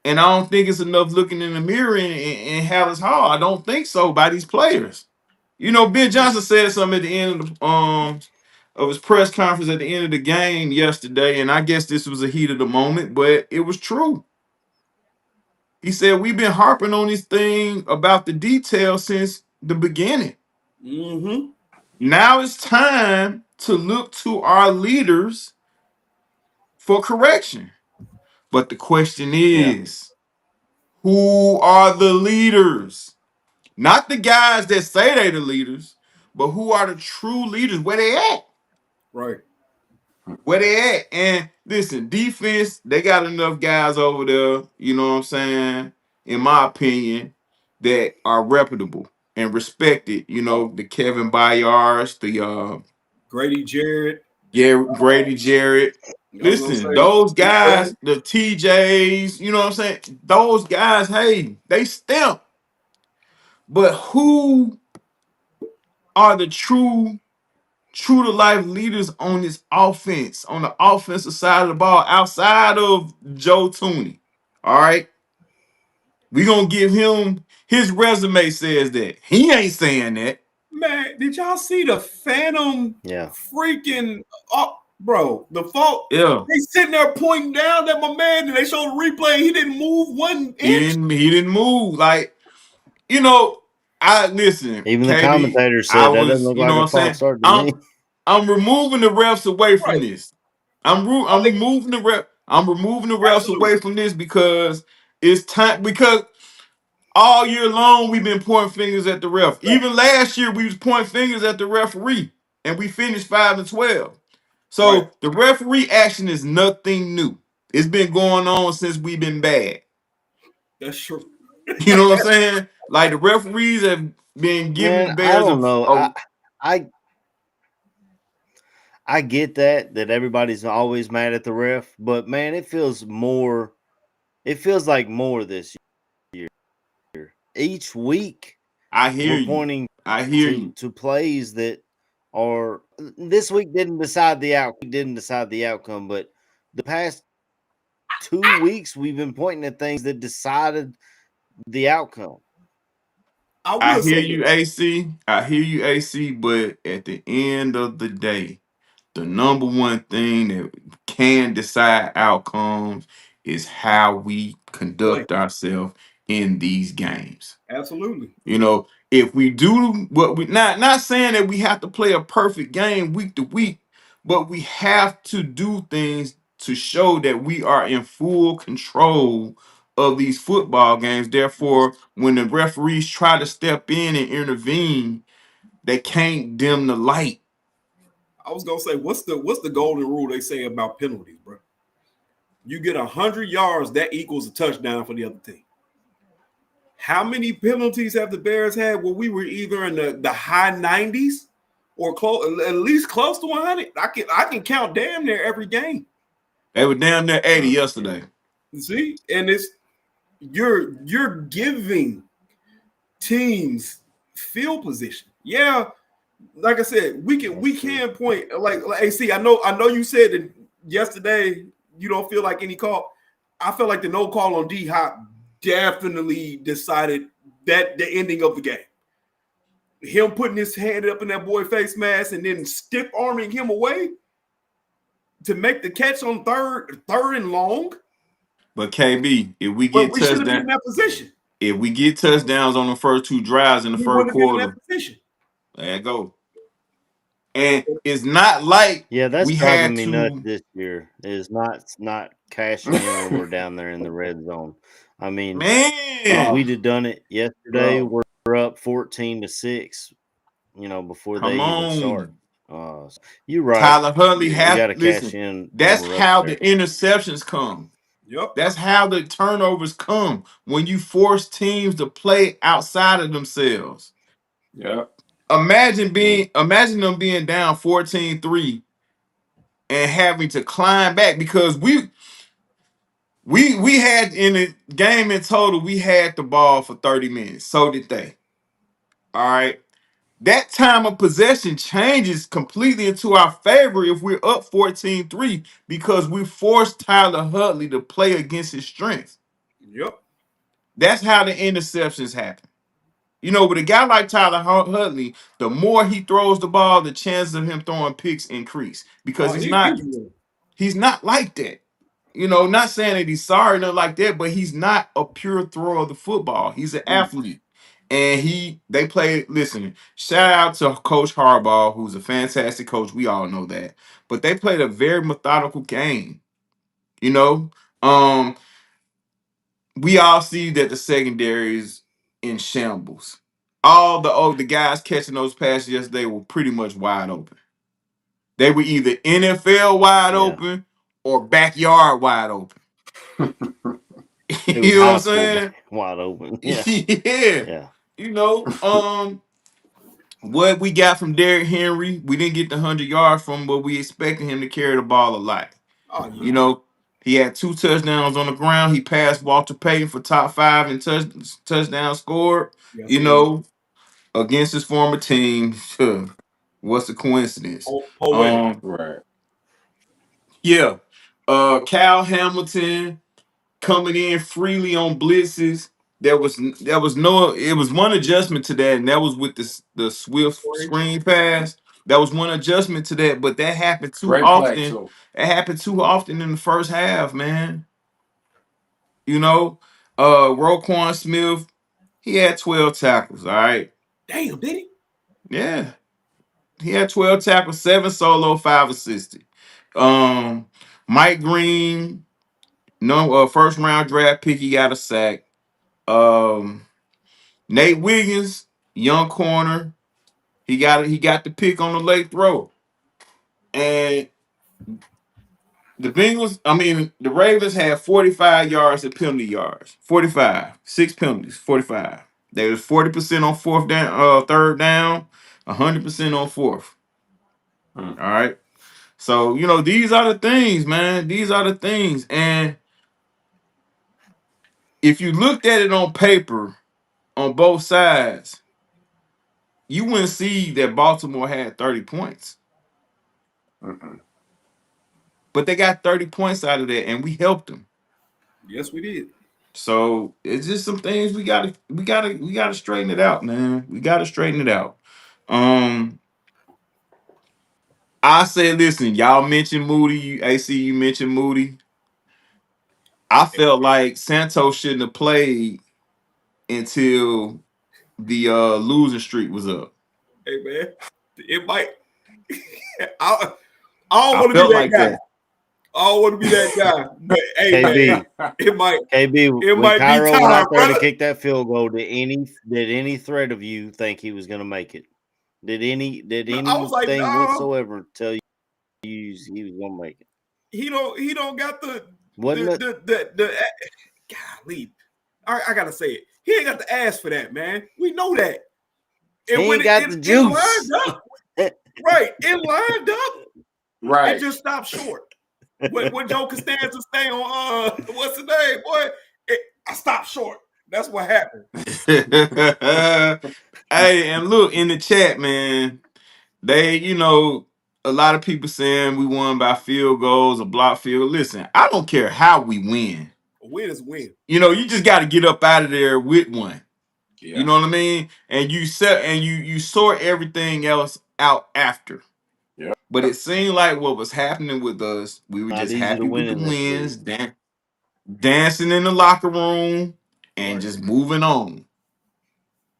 And I don't think it's enough looking in the mirror in Halas Hall. I don't think so by these players. Ben Johnson said something at the end of his press conference at the end of the game yesterday, and I guess this was a heat of the moment, but it was true. He said, we've been harping on this thing about the details since the beginning. Now it's time to look to our leaders for correction. But the question Yeah. is, who are the leaders? Not the guys that say they're the leaders, but who are the true leaders? Where they at? Right. Where they at? And listen, defense, they got enough guys over there, you know what I'm saying, in my opinion, that are reputable and respected. You know, the Kevin Byards, the Grady Jarrett. Grady Jarrett. I was gonna Listen, say those TJ. guys, the TJs, you know what I'm saying? Those guys, hey, they stamp. But who are the true to life leaders on this offense, on the offensive side of the ball, outside of Joe Tooney? All right. We gonna give him his resume says that. He ain't saying that. Man, did y'all see the Phantom Yeah. freaking bro? The fault Yeah. they sitting there pointing down at my man, and they showed the replay. He didn't move 1 inch. He didn't move. Like, you know, I listen, Even the KB, commentator I said that doesn't was, look you know like what a I'm false saying? start to me. I'm removing the refs away from Right. this. I'm removing the refs Absolutely. away from this because it's time, because all year long we've been pointing fingers at the ref. Even last year we was pointing fingers at the referee and we finished 5-12. Right. So the referee action is nothing new. It's been going on since we've been bad. That's true. You know what I'm saying? Like the referees have been giving the Man, I Bears don't know. a I I get that everybody's always mad at the ref, but man, it feels like more this year. Each week I hear we're you. pointing I hear you. to plays that are this week didn't decide the outcome, but the past 2 weeks we've been pointing at things that decided the outcome. I I will hear say you, this. AC. I hear you, AC. But at the end of the day, the number one thing that can decide outcomes is how we Play. conduct ourselves in these games. Absolutely. You know, if we do what we not saying that we have to play a perfect game week to week, but we have to do things to show that we are in full control of these football games. Therefore, when the referees try to step in and intervene, they can't dim the light. I was gonna say, what's the golden rule they say about penalties, bro? You get 100 yards, that equals a touchdown for the other team. How many penalties have the Bears had where we were either in the high 90s or close, at least close to 100? I can count damn near every game. They were down there 80 yesterday. See, and it's you're giving teams field position. Yeah, like I said, we can point like AC. I know you said that yesterday you don't feel like any call. I felt like the no call on D Hop definitely decided that the ending of the game. Him putting his hand up in that boy face mask and then stiff arming him away to make the catch on third and long. But KB, But we should have been in that position. if we get touchdowns on the first two drives in the We first wouldn't have been in quarter, that position. there you go. And it's not like Yeah, that's we driving had me nuts to, this year. Is not cashing in when we're down there in the red zone. I mean, if man. we'd have done it yesterday, Bro. we're up 14-6. Before Come they even start. on. You're right. Tyler Huntley We got to cash listen, in when that's we're up how the there. interceptions come. Yep. That's how the turnovers come when you force teams to play outside of themselves. Yeah. Imagine them being down 14-3 and having to climb back because we had in the game in total, we had the ball for 30 minutes. So did they. All right. That time of possession changes completely into our favor if we're up 14-3 because we forced Tyler Huntley to play against his strength. Yep. That's how the interceptions happen. You know, with a guy like Tyler Huntley, the more he throws the ball, the chances of him throwing picks increase because Oh, he's not like that. You know, not saying that he's sorry, nothing like that, but he's not a pure thrower of the football. He's an athlete. And they played. Listen, shout out to Coach Harbaugh, who's a fantastic coach. We all know that. But they played a very methodical game. You know, um, we all see that the secondary is in shambles. All the guys catching those passes yesterday were pretty much wide open. They were either NFL wide open or backyard wide open. It was You know what high I'm school saying? wide open. Yeah. Yeah. You know, what we got from Derrick Henry, we didn't get the 100 yards from, but we expected him to carry the ball a lot. Oh yeah. You know, he had 2 touchdowns on the ground. He passed Walter Payton for top 5 in touchdown scored. Yes, You he did. know, against his former team. What's the coincidence? Poetic. Right. Yeah. Cal Hamilton coming in freely on blitzes. There was no. It was one adjustment to that, and that was with the swift screen pass. That was one adjustment to that, but that happened too Great play often. too. It happened too often in the first half, man. You know, Roquan Smith, he had 12 tackles. All right, Damn, did he? yeah, he had 12 tackles, 7 solo, 5 assisted. Um, Mike Green, no, first round draft pick, he got a sack. Um. Nate Wiggins, young corner, he got the pick on the late throw. And the Ravens had 45 yards of penalty yards. 45. 6 penalties, 45. They was 40% on third down, 100% on fourth. Hmm. All right. So, these are the things, man. These are the things. And if you looked at it on paper on both sides, you wouldn't see that Baltimore had 30 points. Mm-mm. But they got 30 points out of that, and we helped them. Yes, we did. So it's just some things we gotta straighten it out, man. We gotta straighten it out. I said, listen, y'all mentioned Moody, AC, you mentioned Moody. I felt like Santos shouldn't have played until the losing streak was up. Hey man, it might. I don't I want to be felt that like guy. that. I don't want to be that guy. But hey, KB, man, it might when Cairo be went time, out there to brother. kick that field goal, did any threat of you think he was going to make it? Did I was like, anything no, whatsoever tell you he was going to make it? he don't got the Wasn't it? golly. I gotta say it. He ain't got the ass for that, man. We know that. And He when ain't got the juice. It lined up, right? It lined up. Right. It just stopped short. When Joe Costanza stay on what's the name, boy? I stopped short. That's what happened. Hey, and look in the chat, man. They, a lot of people saying we won by field goals or block field. Listen, I don't care how we win. A win is a win. You just got to get up out of there with one. Yeah. You know what I mean? And you sort everything else out after. Yeah. But it seemed like what was happening with us, we were Not just easy to happy with win the in this wins, league. dancing in the locker room, and Right. just moving on.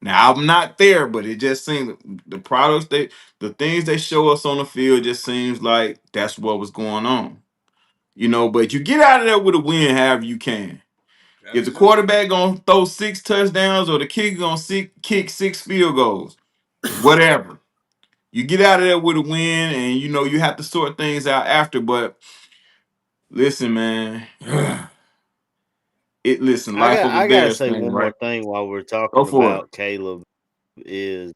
Now I'm not there, but it just seems the things they show us on the field just seems like that's what was going on. But you get out of there with a win however you can. If the Absolutely. quarterback gonna throw 6 touchdowns or the kicker gonna kick 6 field goals, whatever. You get out of there with a win, and you have to sort things out after. But listen, man, life of a I gotta Bears say fan, one more right? thing while we're Go talking for it. about Caleb is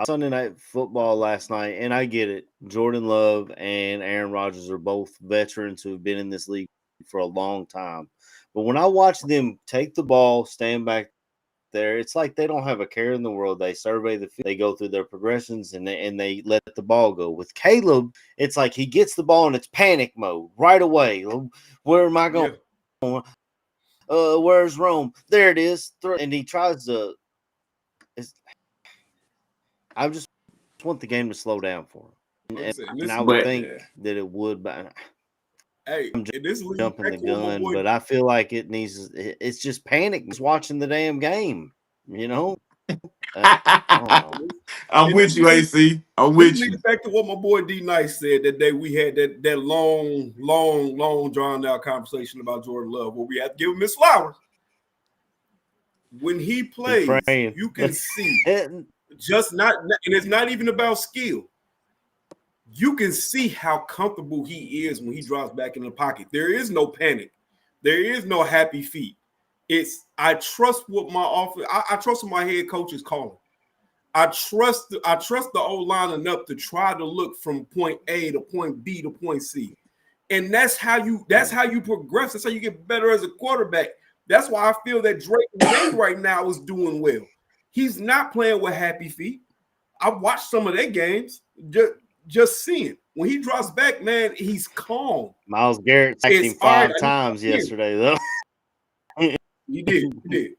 Sunday Night Football last night, and I get it. Jordan Love and Aaron Rodgers are both veterans who have been in this league for a long time. But when I watch them take the ball, stand back there, it's like they don't have a care in the world. They survey the field, they go through their progressions, and they let the ball go. With Caleb, it's like he gets the ball and it's panic mode right away. Where am I going? Yeah. Where's Rome? There it is. And he tries to. I just want the game to slow down for him, and I would think that it would. But hey, I'm this league, jumping the gun, but I feel like it needs. It's just panic. Just watching the damn game, I don't know. I'm And with you, AC. I'm this with leads you. back to what my boy D Nice said that day. We had that long drawn out conversation about Jordan Love, where we have to give him his flowers. When he plays, Refrain. you can see just not, and it's not even about skill. You can see how comfortable he is when he drops back in the pocket. There is no panic. There is no happy feet. It's I trust what my office. I trust what my head coach is calling. I trust the old line enough to try to look from point A to point B to point C. And that's how you progress. That's how you get better as a quarterback. That's why I feel that Drake May right now is doing well. He's not playing with happy feet. I watched some of their games. Just seeing when he drops back, man, he's calm. Myles Garrett sacked him It's all right. 5 times yesterday, though. He did.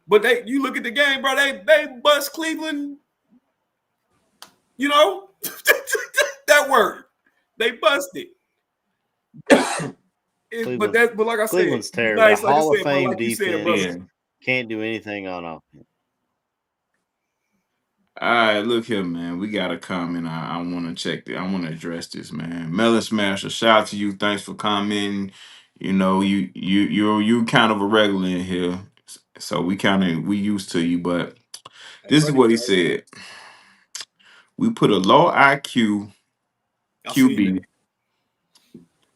But you look at the game, bro. They bust Cleveland. You know that word. They busted. But like I said, Cleveland's terrible. nice. Like Hall of bro, Fame like you defense said, brother. Yeah. can't do anything on offense. All right, look here, man. We got a comment. I want to check it. I want to address this, man. Melon Smasher, shout out to you. Thanks for commenting. You know, you kind of a regular in here, so we used to you. But this is what he said. We put a low IQ QB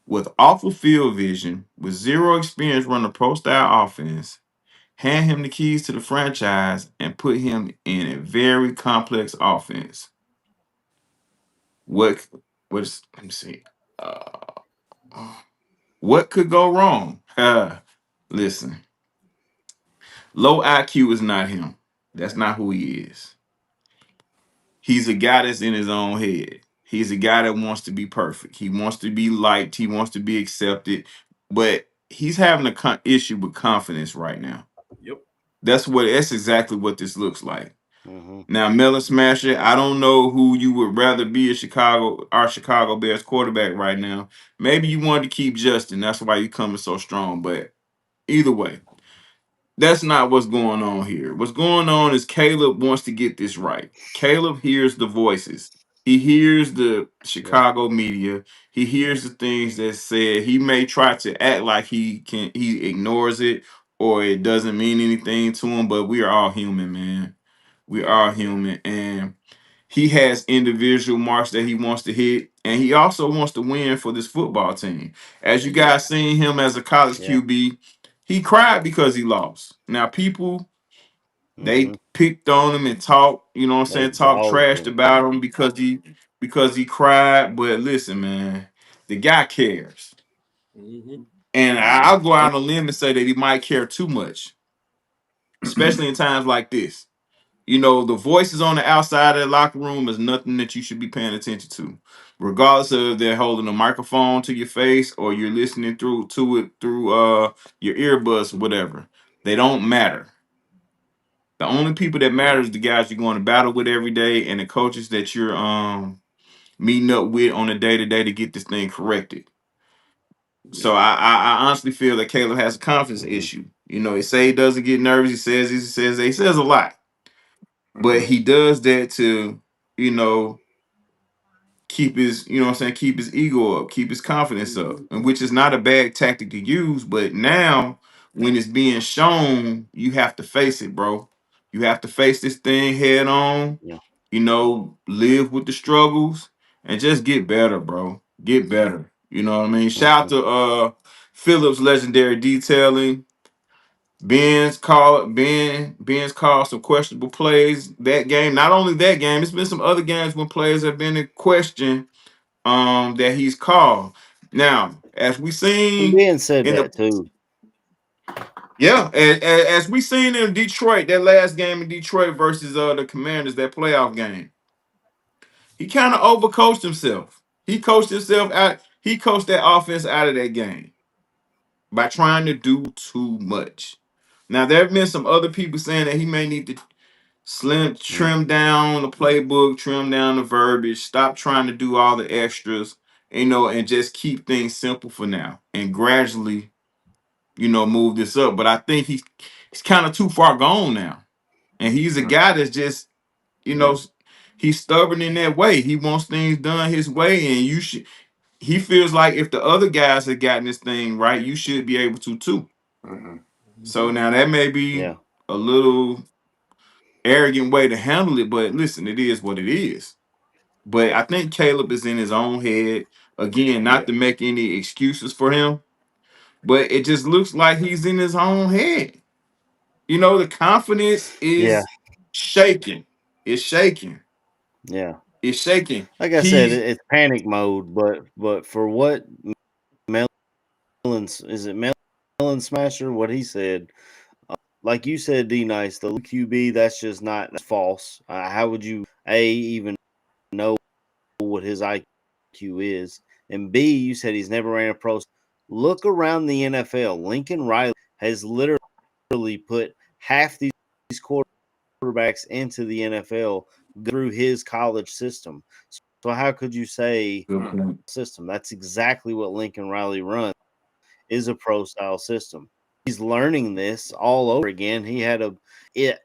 with awful field vision, with zero experience running a pro style offense, hand him the keys to the franchise, and put him in a very complex offense. What's let me see. Uh, what could go wrong? Listen, low IQ is not him. That's not who he is. He's a guy that's in his own head. He's a guy that wants to be perfect. He wants to be liked. He wants to be accepted. But he's having a issue with confidence right now. Yep. That's exactly what this looks like. Mm-hmm. Now, Melon Smasher, I don't know who you would rather be our Chicago Bears quarterback right now. Maybe you wanted to keep Justin. That's why you're coming so strong. But either way, that's not what's going on here. What's going on is Caleb wants to get this right. Caleb hears the voices. He hears the Chicago media. He hears the things that said. He may try to act like he ignores it or it doesn't mean anything to him, but we are all human, man. We are human. And he has individual marks that he wants to hit, and he also wants to win for this football team. As you guys seen him as a college QB, he cried because he lost. Now people they picked on him and talked, you know what I'm saying, talk trashed about him because he cried. But listen, man, the guy cares. And I'll go out on a limb and say that he might care too much, especially in times like this. You know, the voices on the outside of the locker room is nothing that you should be paying attention to, regardless of if they're holding a microphone to your face or you're listening through your earbuds or whatever. They don't matter. The only people that matter is the guys you're going to battle with every day and the coaches that you're meeting up with on a day-to-day to get this thing corrected. So I honestly feel that Caleb has a confidence issue. You know, he say he doesn't get nervous. He says a lot. But he does that to, you know, keep his, you know what I'm saying, keep his ego up, keep his confidence up, and which is not a bad tactic to use. But now, when it's being shown, you have to face it, bro. You have to face this thing head on. Yeah. You know, live with the struggles and just get better, bro. Get better. You know what I mean? Shout out to Phillips Legendary Detailing. Ben's called some questionable plays that game. Not only that game, it's been some other games when players have been in question that he's called. Now, as we seen Ben said in the that too. yeah, as we seen in Detroit, that last game in Detroit versus the Commanders, that playoff game, he kind of overcoached himself. He coached himself out. He coached that offense out of that game by trying to do too much. Now, there have been some other people saying that he may need to trim down the playbook, trim down the verbiage, stop trying to do all the extras, you know, and just keep things simple for now and gradually, you know, move this up. But I think he's kind of too far gone now. And he's a guy that's just, you know, he's stubborn in that way. He wants things done his way, and you should. He feels like if the other guys have gotten this thing right, you should be able to too. Mm-hmm. So now that may be Yeah. a little arrogant way to handle it, but listen, it is what it is. But I think Caleb is in his own head. Again, not to make any excuses for him, but it just looks like he's in his own head. You know, the confidence Yeah. is shaking. It's shaking. Yeah. It's shaking. Like I said, He's it's panic mode, but for what Melon's is it Melon Smasher? What he said, like you said, D Nice, the QB, that's false. How would you even know what his IQ is? And B, you said he's never ran a pro. Look around the NFL. Lincoln Riley has literally put half these quarterbacks into the NFL through his college system. So how could you say good point. system? That's exactly what Lincoln Riley runs, is a pro style system. He's learning this all over again. He had a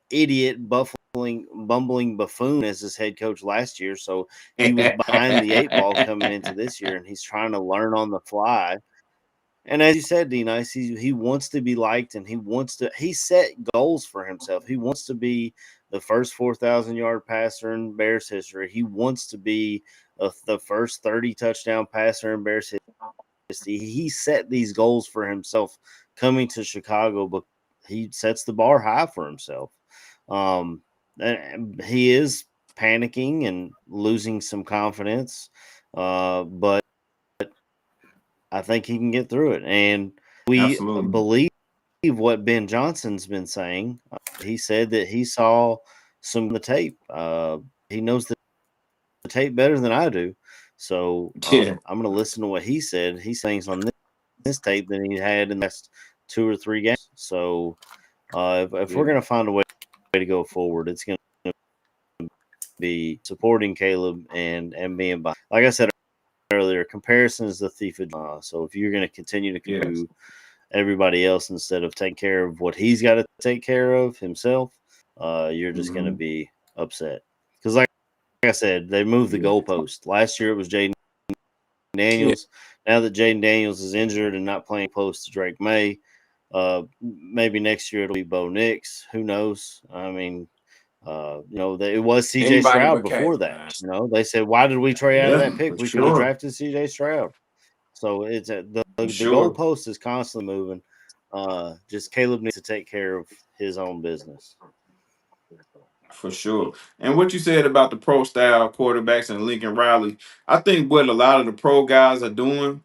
idiot bumbling buffoon as his head coach last year, so he was behind the eight ball coming into this year, and he's trying to learn on the fly. And as you said, D Nice, he wants to be liked, and he set goals for himself. He wants to be the first 4,000-yard passer in Bears history. He wants to be the first 30 touchdown passer in Bears history. He set these goals for himself coming to Chicago, but he sets the bar high for himself. And he is panicking and losing some confidence, but I think he can get through it. And we Absolutely. believe what Ben Johnson's been saying. He said that he saw some of the tape. He knows the tape better than I do. So I'm going to listen to what he said. He things on this tape than he had in the last 2 or 3 games. So if we're going to find a way to go forward, it's going to be supporting Caleb and being by. Like I said earlier, comparison is the thief of joy. So if you're going to continue to do everybody else instead of taking care of what he's got to take care of himself, you're just going to be upset. Because like I said, they moved the goalpost. Last year it was Jaden Daniels. Now that Jaden Daniels is injured and not playing close to Drake May, maybe next year it'll be Bo Nix. Who knows? I mean, it was CJ Stroud before that. They said, why did we trade out of that pick? We could have drafted CJ Stroud. So it's the goalpost is constantly moving. Just Caleb needs to take care of his own business. For sure. And what you said about the pro style quarterbacks and Lincoln Riley, I think what a lot of the pro guys are doing,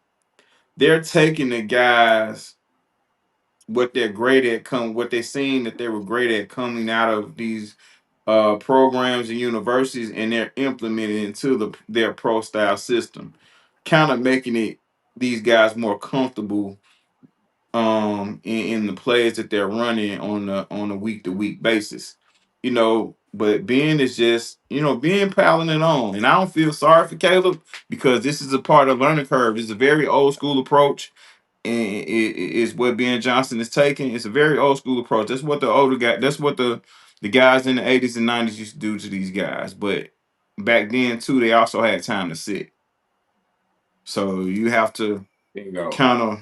they're taking the guys what they're great at what they're seeing that they were great at coming out of these programs and universities, and they're implementing into their pro style system, kind of making these guys more comfortable in the plays that they're running on a week to week basis. But Ben is just, Ben piling it on. And I don't feel sorry for Caleb because this is a part of learning curve. It's a very old school approach. And it is what Ben Johnson is taking. It's a very old school approach. That's what that's what the guys in the 80s and 90s used to do to these guys. But back then too, they also had time to sit. So you have to kind of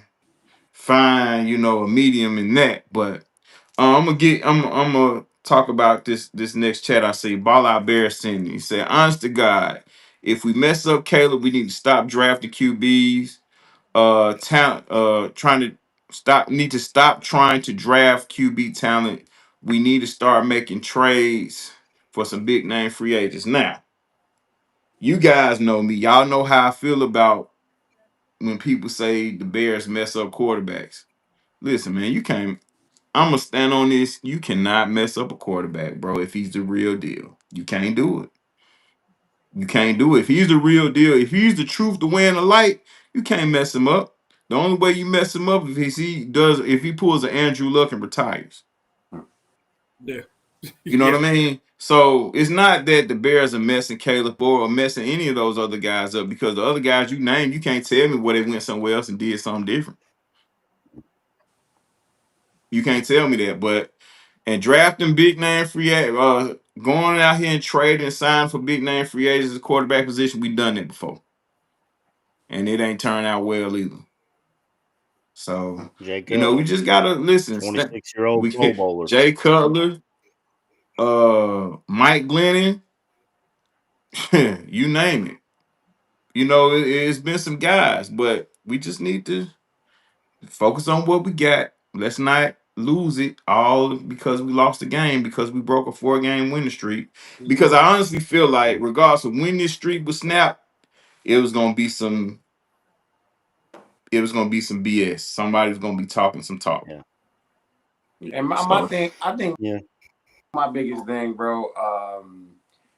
find, a medium in that. But I'm gonna talk about this next chat. I see Ball Out Bear sending. He said, honest to God, if we mess up Caleb, we need to stop drafting QBs. Need to stop trying to draft QB talent. We need to start making trades for some big name free agents. Now, you guys know me. Y'all know how I feel about when people say the Bears mess up quarterbacks. Listen, man, I'm gonna stand on this. You cannot mess up a quarterback, bro, if he's the real deal. You can't do it. You can't do it. If he's the real deal, if he's the truth, the way and the light, you can't mess him up. The only way you mess him up is if he pulls an Andrew Luck and retires. Yeah. You know what I mean? So it's not that the Bears are messing Caleb or messing any of those other guys up, because the other guys you named, you can't tell me where they went somewhere else and did something different. You can't tell me that. But And drafting big name free agents, going out here and trading and signing for big name free agents as a quarterback position, we done it before. And it ain't turned out well either. So, Jay we just gotta listen. 26-year-old We Pro get Bowler. Jay Cutler, Mike Glennon, you name it. It's been some guys, but we just need to focus on what we got. Let's not lose it all because we lost the game because we broke a 4-game winning streak. Because I honestly feel like, regardless of when this streak was snapped, it was gonna be some BS. Somebody's gonna be talking some talk. Yeah. And my thing, I think Yeah. my biggest thing, bro,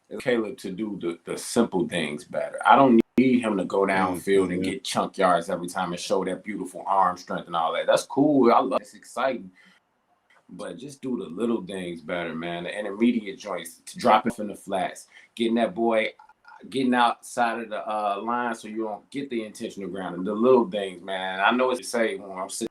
is Caleb to do the simple things better. I don't need him to go downfield and get chunk yards every time and show that beautiful arm strength and all that. That's cool. I love it. It's exciting. But just do the little things better, man. The intermediate joints, dropping from the flats, getting that boy getting outside of the line so you don't get the intentional ground. And the little things, man. I know it's to say when I'm sitting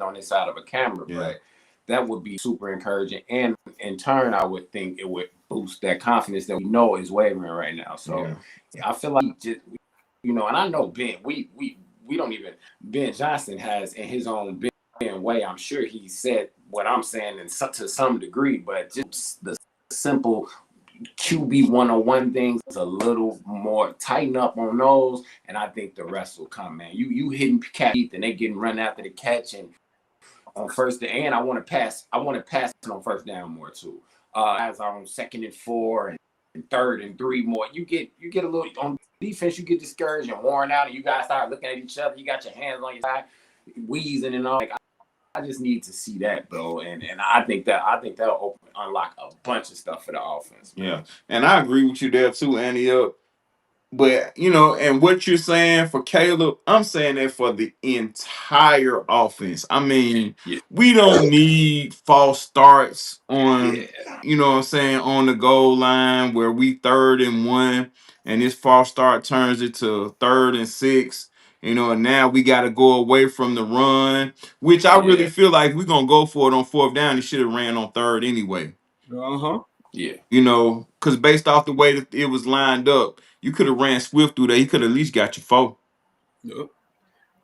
on this side of a camera, but that would be super encouraging. And in turn, I would think it would boost that confidence that we know is wavering right now. So I feel like just, and I know Ben, we don't even, Ben Johnson has in his own way, I'm sure he said what I'm saying to some degree, but just the simple QB 101 things a little more, tighten up on those, and I think the rest will come, man. You hitting cat and they getting run after the catch and on first down, and I want to pass on first down more too. As on 2nd and 4 and 3rd and 3 more, you get a little on defense, you get discouraged and worn out, and you guys start looking at each other. You got your hands on your side, wheezing and all. Like, I just need to see that, bro, and I think that'll unlock a bunch of stuff for the offense, man. Yeah, and I agree with you there too, Andy. But and what you're saying for Caleb, I'm saying that for the entire offense. I mean, we don't need false starts on, what I'm saying, on the goal line where we 3rd and 1, and this false start turns it to 3rd and 6. And now we got to go away from the run, which I really feel like we're gonna go for it on 4th down. He should have ran on 3rd anyway. Yeah. Because based off the way that it was lined up, you could have ran Swift through there. He could have at least got you 4. Yep.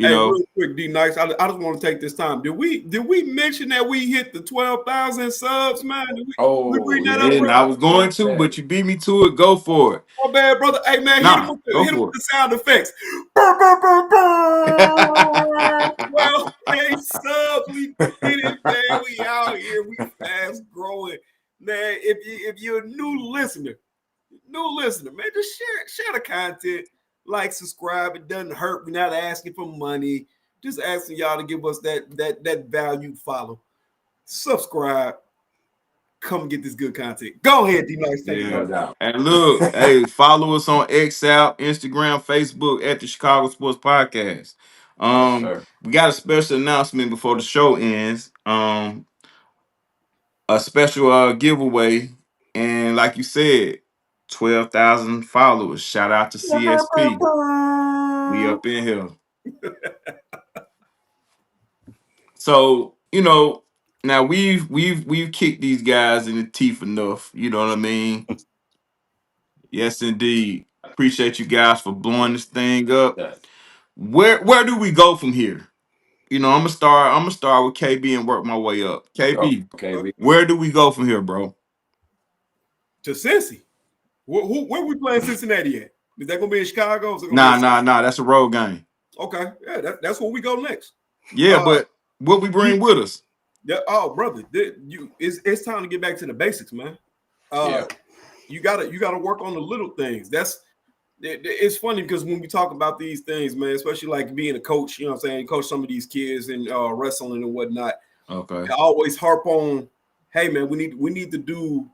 Real quick, D Nice. I just want to take this time. Did we mention that we hit the 12,000 subs, man? We bring that up? I was going to, but you beat me to it. Go for it. Oh, bad brother. Hey, man, hit him with the sound effects. 12K subs. We did it, man. We out here. We fast growing. Man, if you're a new listener, man, just share the content. Like, subscribe. It doesn't hurt. We're not asking for money. Just asking y'all to give us that valued follow. Subscribe. Come get this good content. Go ahead, D-Nice. And look, hey, follow us on XApp, Instagram, Facebook at the Chicago Sports Podcast. We got a special announcement before the show ends. A special giveaway. And like you said, 12,000 followers. Shout out to CSP. We up in here. So, now we've kicked these guys in the teeth enough. You know what I mean? Yes, indeed. Appreciate you guys for blowing this thing up. Where do we go from here? I'm gonna start with KB and work my way up. KB, where do we go from here, bro? To Cincy. Where we playing Cincinnati at? Is that gonna be in Chicago? Nah. That's a road game. Okay, yeah, that's where we go next. Yeah, but what we bring with us? Brother, it's time to get back to the basics, man. You gotta work on the little things. It's funny because when we talk about these things, man, especially like being a coach, you know what I'm saying, coach some of these kids and wrestling and whatnot. Okay. I always harp on, hey man, we need to do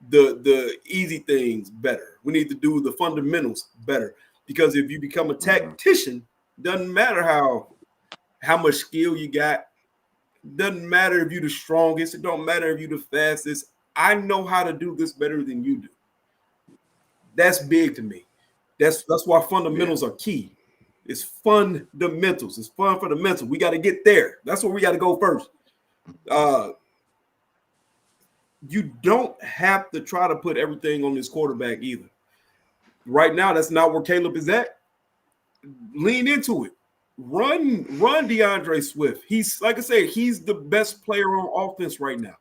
the easy things better. We need to do the fundamentals better. Because if you become a tactician, doesn't matter how much skill you got, doesn't matter if you're the strongest, it don't matter if you're the fastest. I know how to do this better than you do. That's big to me. That's why fundamentals are key. It's fundamentals. It's fun for the mental. We got to get there. That's where we got to go first. you don't have to try to put everything on this quarterback either. Right now, that's not where Caleb is at. Lean into it. Run DeAndre Swift. He's, like I said, he's the best player on offense right now.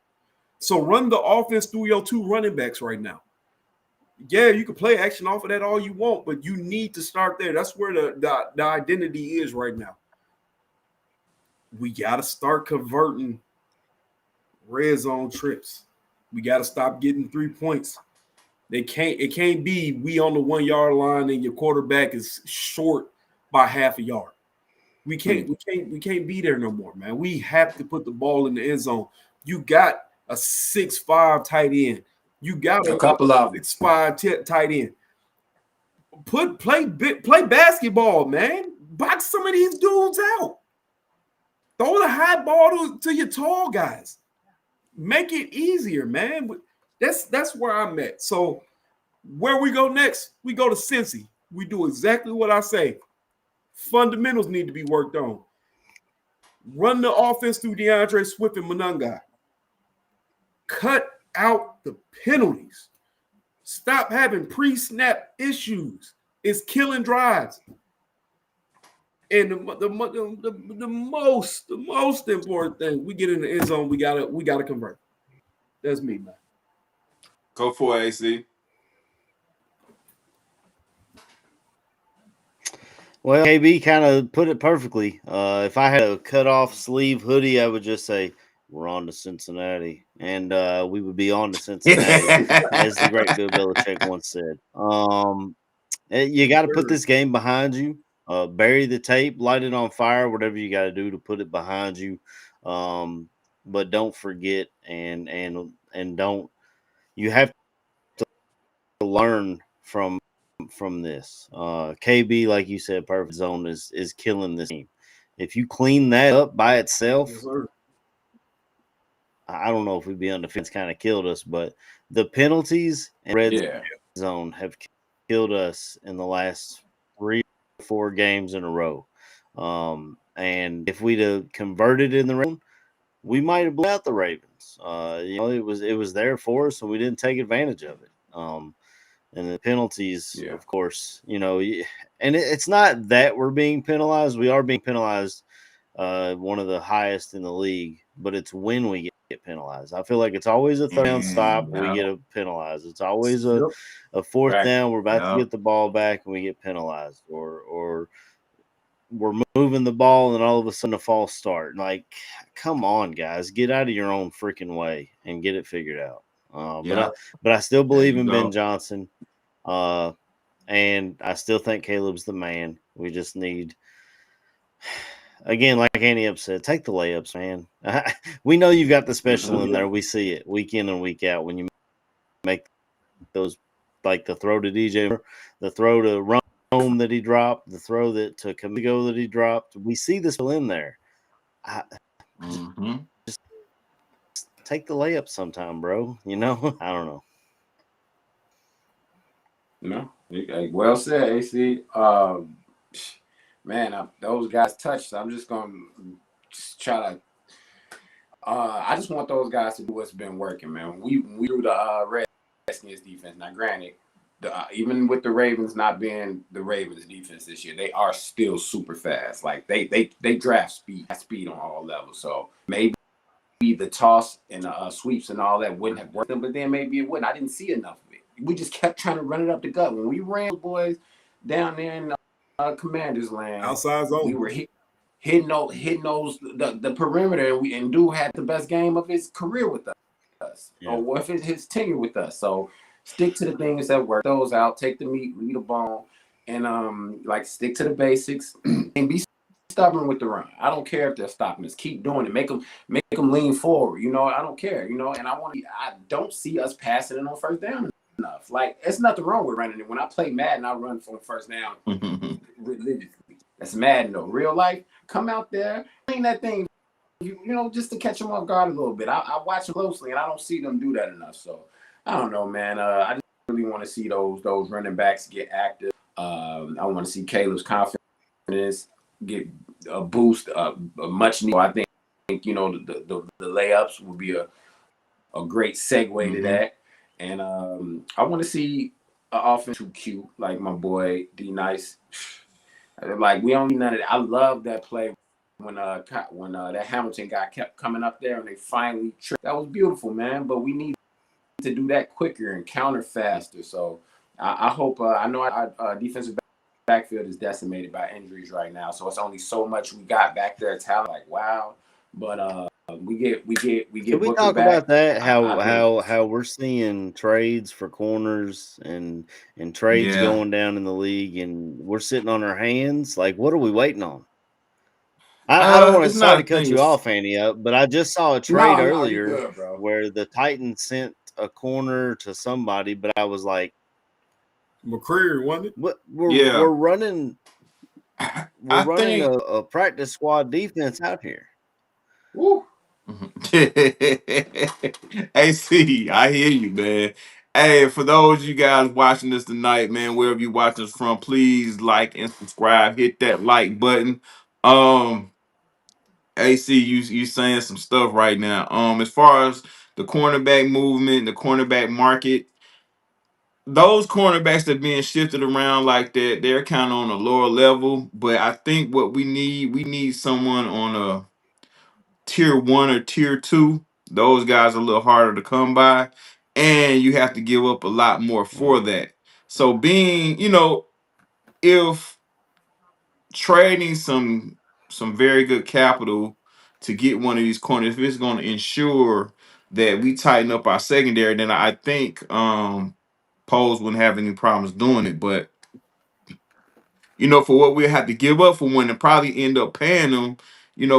So run the offense through your two running backs right now. Yeah, you can play action off of that all you want, but you need to start there. That's where the identity is right now. We got to start converting red zone trips. We got to stop getting 3 points. It can't be we on the 1 yard line and your quarterback is short by half a yard. We can't be there no more, man. We have to put the ball in the end zone. You got a 6'5" tight end. You got a couple of 6'5" tight end. Play basketball, man. Box some of these dudes out. Throw the high ball to your tall guys. Make it easier, man. That's where I'm at. So where we go next, we go to Cincy. We do exactly what I say. Fundamentals need to be worked on. Run the offense through DeAndre Swift and Monangai. Cut out the penalties. Stop having pre-snap issues. It's killing drives. And the most important thing, we get in the end zone, we gotta convert. That's me, man. Go for it, AC. Well, KB kind of put it perfectly. If I had a cut-off sleeve hoodie, I would just say, we're on to Cincinnati. And we would be on to Cincinnati, as the great Bill Belichick once said. You got to put this game behind you. Bury the tape, light it on fire, whatever you got to do to put it behind you. But don't forget and don't. You have to learn from this. KB, like you said, perfect zone is killing this team. If you clean that up by itself, yes, I don't know if we'd be on defense. Kind of killed us, but the penalties and red zone have killed us in the last 3 or 4 games in a row. And if we'd have converted in the round, we might have blew out the Ravens. It was there for us, and we didn't take advantage of it. And the penalties, of course, and it's not that we're being penalized. We are being penalized, one of the highest in the league, but it's when we get penalized. I feel like it's always a third down stop. We get penalized. It's always a fourth down. We're about to get the ball back and we get penalized, or we're moving the ball and all of a sudden a false start. Like, come on, guys, get out of your own freaking way and get it figured out. But I still believe in Ben Johnson, and I still think Caleb's the man. We just need, again, like Andy Up said, take the layups, man. We know you've got the special in there. We see it week in and week out when you make those, like the throw to DJ, the throw to Rome that he dropped, the throw to Kamigo that he dropped. We see this in there. Just take the layup sometime, bro. I don't know. No, well said, AC. Man, those guys touched. So I'm just gonna try to. I just want those guys to do what's been working, man. We do the Redskins defense. Now, granted, even with the Ravens not being the Ravens defense this year, they are still super fast. Like they draft speed on all levels. So maybe the toss and sweeps and all that wouldn't have worked them, but then maybe it wouldn't. I didn't see enough of it. We just kept trying to run it up the gut. When we ran boys down there in Commanders land, outside zone, we were hitting those the perimeter, and dude had the best game of his career with us, or if it's his tenure with us. So stick to the things that work. Those out, take the meat, leave the bone, and stick to the basics and be stubborn with the run. I don't care if they're stopping us. Keep doing it. Make them lean forward. I don't care. And I don't see us passing it on first down enough. Like, it's nothing wrong with running it. When I play Madden, I run from first down religiously. That's Madden though. Real life, come out there, clean that thing. Just to catch them off guard a little bit. I watch them closely, and I don't see them do that enough. So I don't know, man. I just really want to see those running backs get active. I want to see Caleb's confidence get a boost, a much needed. I think the layups would be a great segue to Mm-hmm. that. And I want to see an offense too cute, like my boy D Nice. Like we don't need none of that. I love that play when that Hamilton guy kept coming up there and they finally tripped. That was beautiful, man. But we need to do that quicker and counter faster. So I hope. I know our defensive backfield is decimated by injuries right now. So it's only so much we got back there. Talent, like wow. But we get Can we Booker talk back. about that? I think How we're seeing trades for corners and trades Yeah. going down in the league, and we're sitting on our hands. Like, what are we waiting on? I don't want to It's sorry not to a cut thing. you off, Andy, but I just saw a trade no, you earlier good, bro. where the Titans sent a corner to somebody, but I was like, McCreary, wasn't it? what Yeah. we're running I think a practice squad defense out here. Woo. AC, I hear you, man. Hey, for those of you guys watching this tonight, man, wherever you watch us from, please like and subscribe. Hit that like button. Um, AC, you saying some stuff right now. As far as the cornerback movement, the cornerback market, those cornerbacks that are being shifted around like that, they're kind of on a lower level. But I think what we need someone on a tier 1 or tier 2. Those guys are a little harder to come by, and you have to give up a lot more for Mm. that. So being, if trading some very good capital to get one of these corners, if it's going to ensure that we tighten up our secondary, then I think Poles wouldn't have any problems doing it. But for what we have to give up for one and probably end up paying them,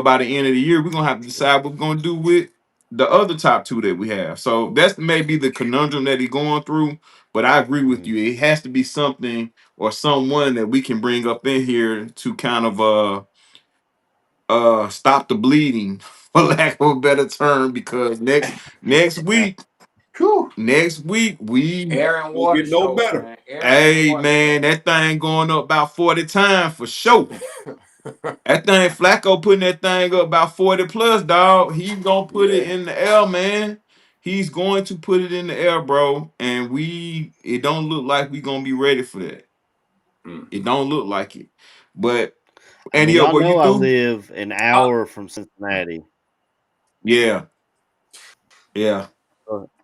by the end of the year, we're gonna have to decide what we're gonna do with the other top two that we have. So that's maybe the conundrum that he's going through. But I agree with Mm. you. It has to be something or someone that we can bring up in here to kind of stop the bleeding, for lack of a better term, because next week, Whew. we Air and Don't water get no show, better. man. Air and hey water man, show. that thing going up about 40 times for sure. That thing, Flacco putting that thing up about 40 plus, dog. He's gonna put it Yeah. in the air, man. He's going to put it in the air, bro. And it don't look like we gonna be ready for that. Mm. It don't look like it. But I mean, Andy, y'all what know you I do? live an Uh, hour from Cincinnati. Yeah, yeah,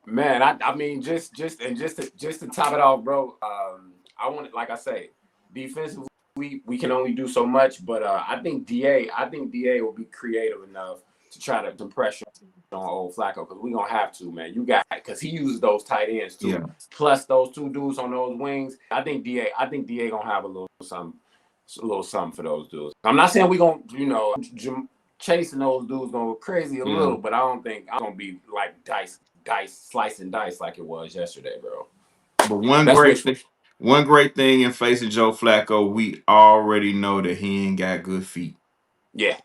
Man, I mean, just to top it off, bro. I want, like I say, defensively, we can only do so much, but I think Da will be creative enough to try to some pressure on old Flacco because we gonna have to, man. You got because he uses those tight ends yeah. too, plus those two dudes on those wings. I think Da gonna have a little something for those dudes. I'm not saying we gonna, chasing those dudes gonna go crazy a Yeah. little, but I don't think I'm gonna be like slice and dice like it was yesterday, bro. But one That's great wishful. thing, one great thing in facing Joe Flacco, we already know that he ain't got good feet. Yeah,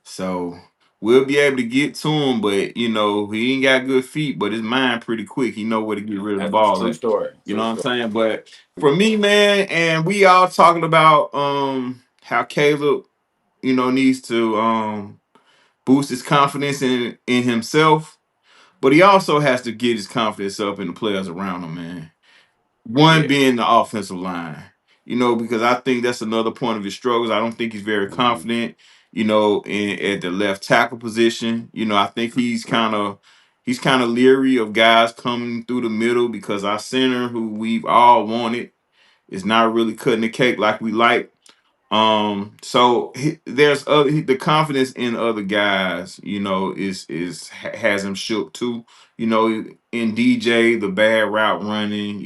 So we'll be able to get to him, but he ain't got good feet, but his mind pretty quick. He know where to get rid of the that's ball true at. story. You know True what I'm story. saying? But for me, man, and we all talking about how Caleb, needs to boost his confidence in himself, but he also has to get his confidence up in the players around him, man. One Yeah. being the offensive line, because I think that's another point of his struggles. I don't think he's very Mm-hmm. confident, at the left tackle position. I think he's kind of leery of guys coming through the middle because our center, who we've all wanted, is not really cutting the cake like we like. So there's the confidence in other guys, has him shook too. In DJ, the bad route running,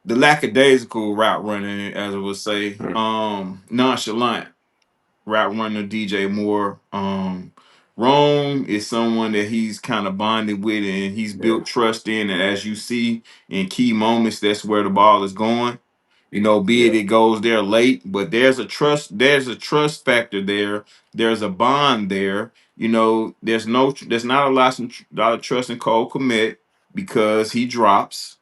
the lackadaisical route running, as I would say, nonchalant route runner DJ Moore. Rome is someone that he's kind of bonded with and he's Yeah. built trust in. And as you see in key moments, that's where the ball is going. Be it Yeah. it goes there late, but there's a trust factor there. There's a bond there. There's not a lot of trust in Cole Kmet because he drops,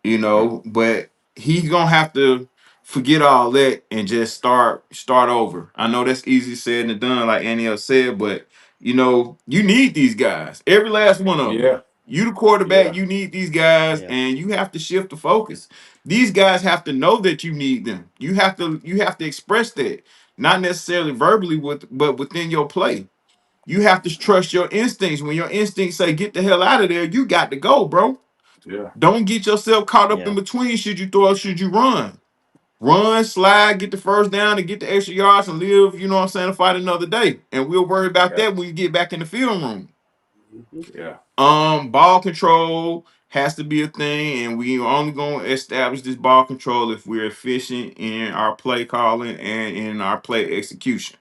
Mm. but he's gonna have to forget all that and just start over. I know that's easy said than done, like Aniel said, but You know, you need these guys. Every last one of them. Yeah. You the quarterback, Yeah. you need these guys, and you have to shift the focus. These guys have to know that you need them. You have to express that, not necessarily verbally, but within your play. You have to trust your instincts. When your instincts say get the hell out of there, you got to go, bro. Yeah. Don't get yourself caught up in between. Should you throw or should you run? Run, slide, get the first down and get the extra yards and live, you know what I'm saying, to fight another day. And we'll worry about that when you get back in the film room. Yeah. Ball control has to be a thing, and we only gonna establish this ball control if we're efficient in our play calling and in our play execution.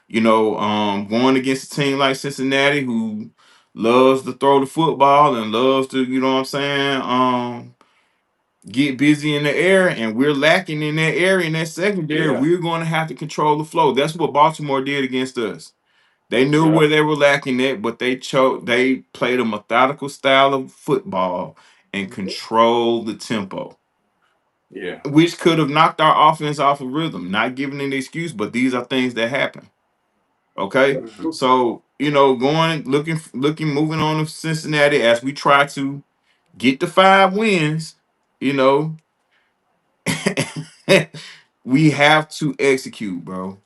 You know, going against a team like Cincinnati who loves to throw the football and loves to, you know what I'm saying, get busy in the air, and we're lacking in that area in that secondary. Yeah. We're going to have to control the flow. That's what Baltimore did against us. They knew Yeah. where they were lacking at, but they played a methodical style of football and controlled the tempo. Yeah. Which could have knocked our offense off of rhythm. Not giving an excuse, but these are things that happen. Okay. Mhm. So, you know, moving on to Cincinnati as we try to get the 5 wins, you know, we have to execute, bro.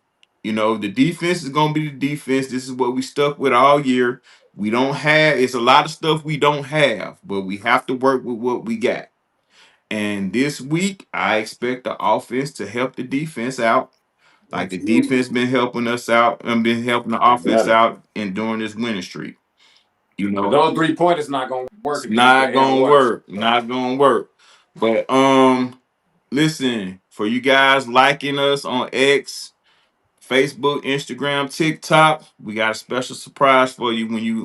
You know, the defense is gonna be the defense. This is what we stuck with all year. We don't have it's a lot of stuff we don't have, but we have to work with what we got. And this week, I expect the offense to help the defense out. Like the defense been helping us out and been helping the They offense better. out and during this winning streak. You Because know, those 3-pointers not gonna work it's if you get the not and gonna ones. work. Not gonna work. But listen, for you guys liking us on X, Facebook, Instagram, TikTok, we got a special surprise for you when you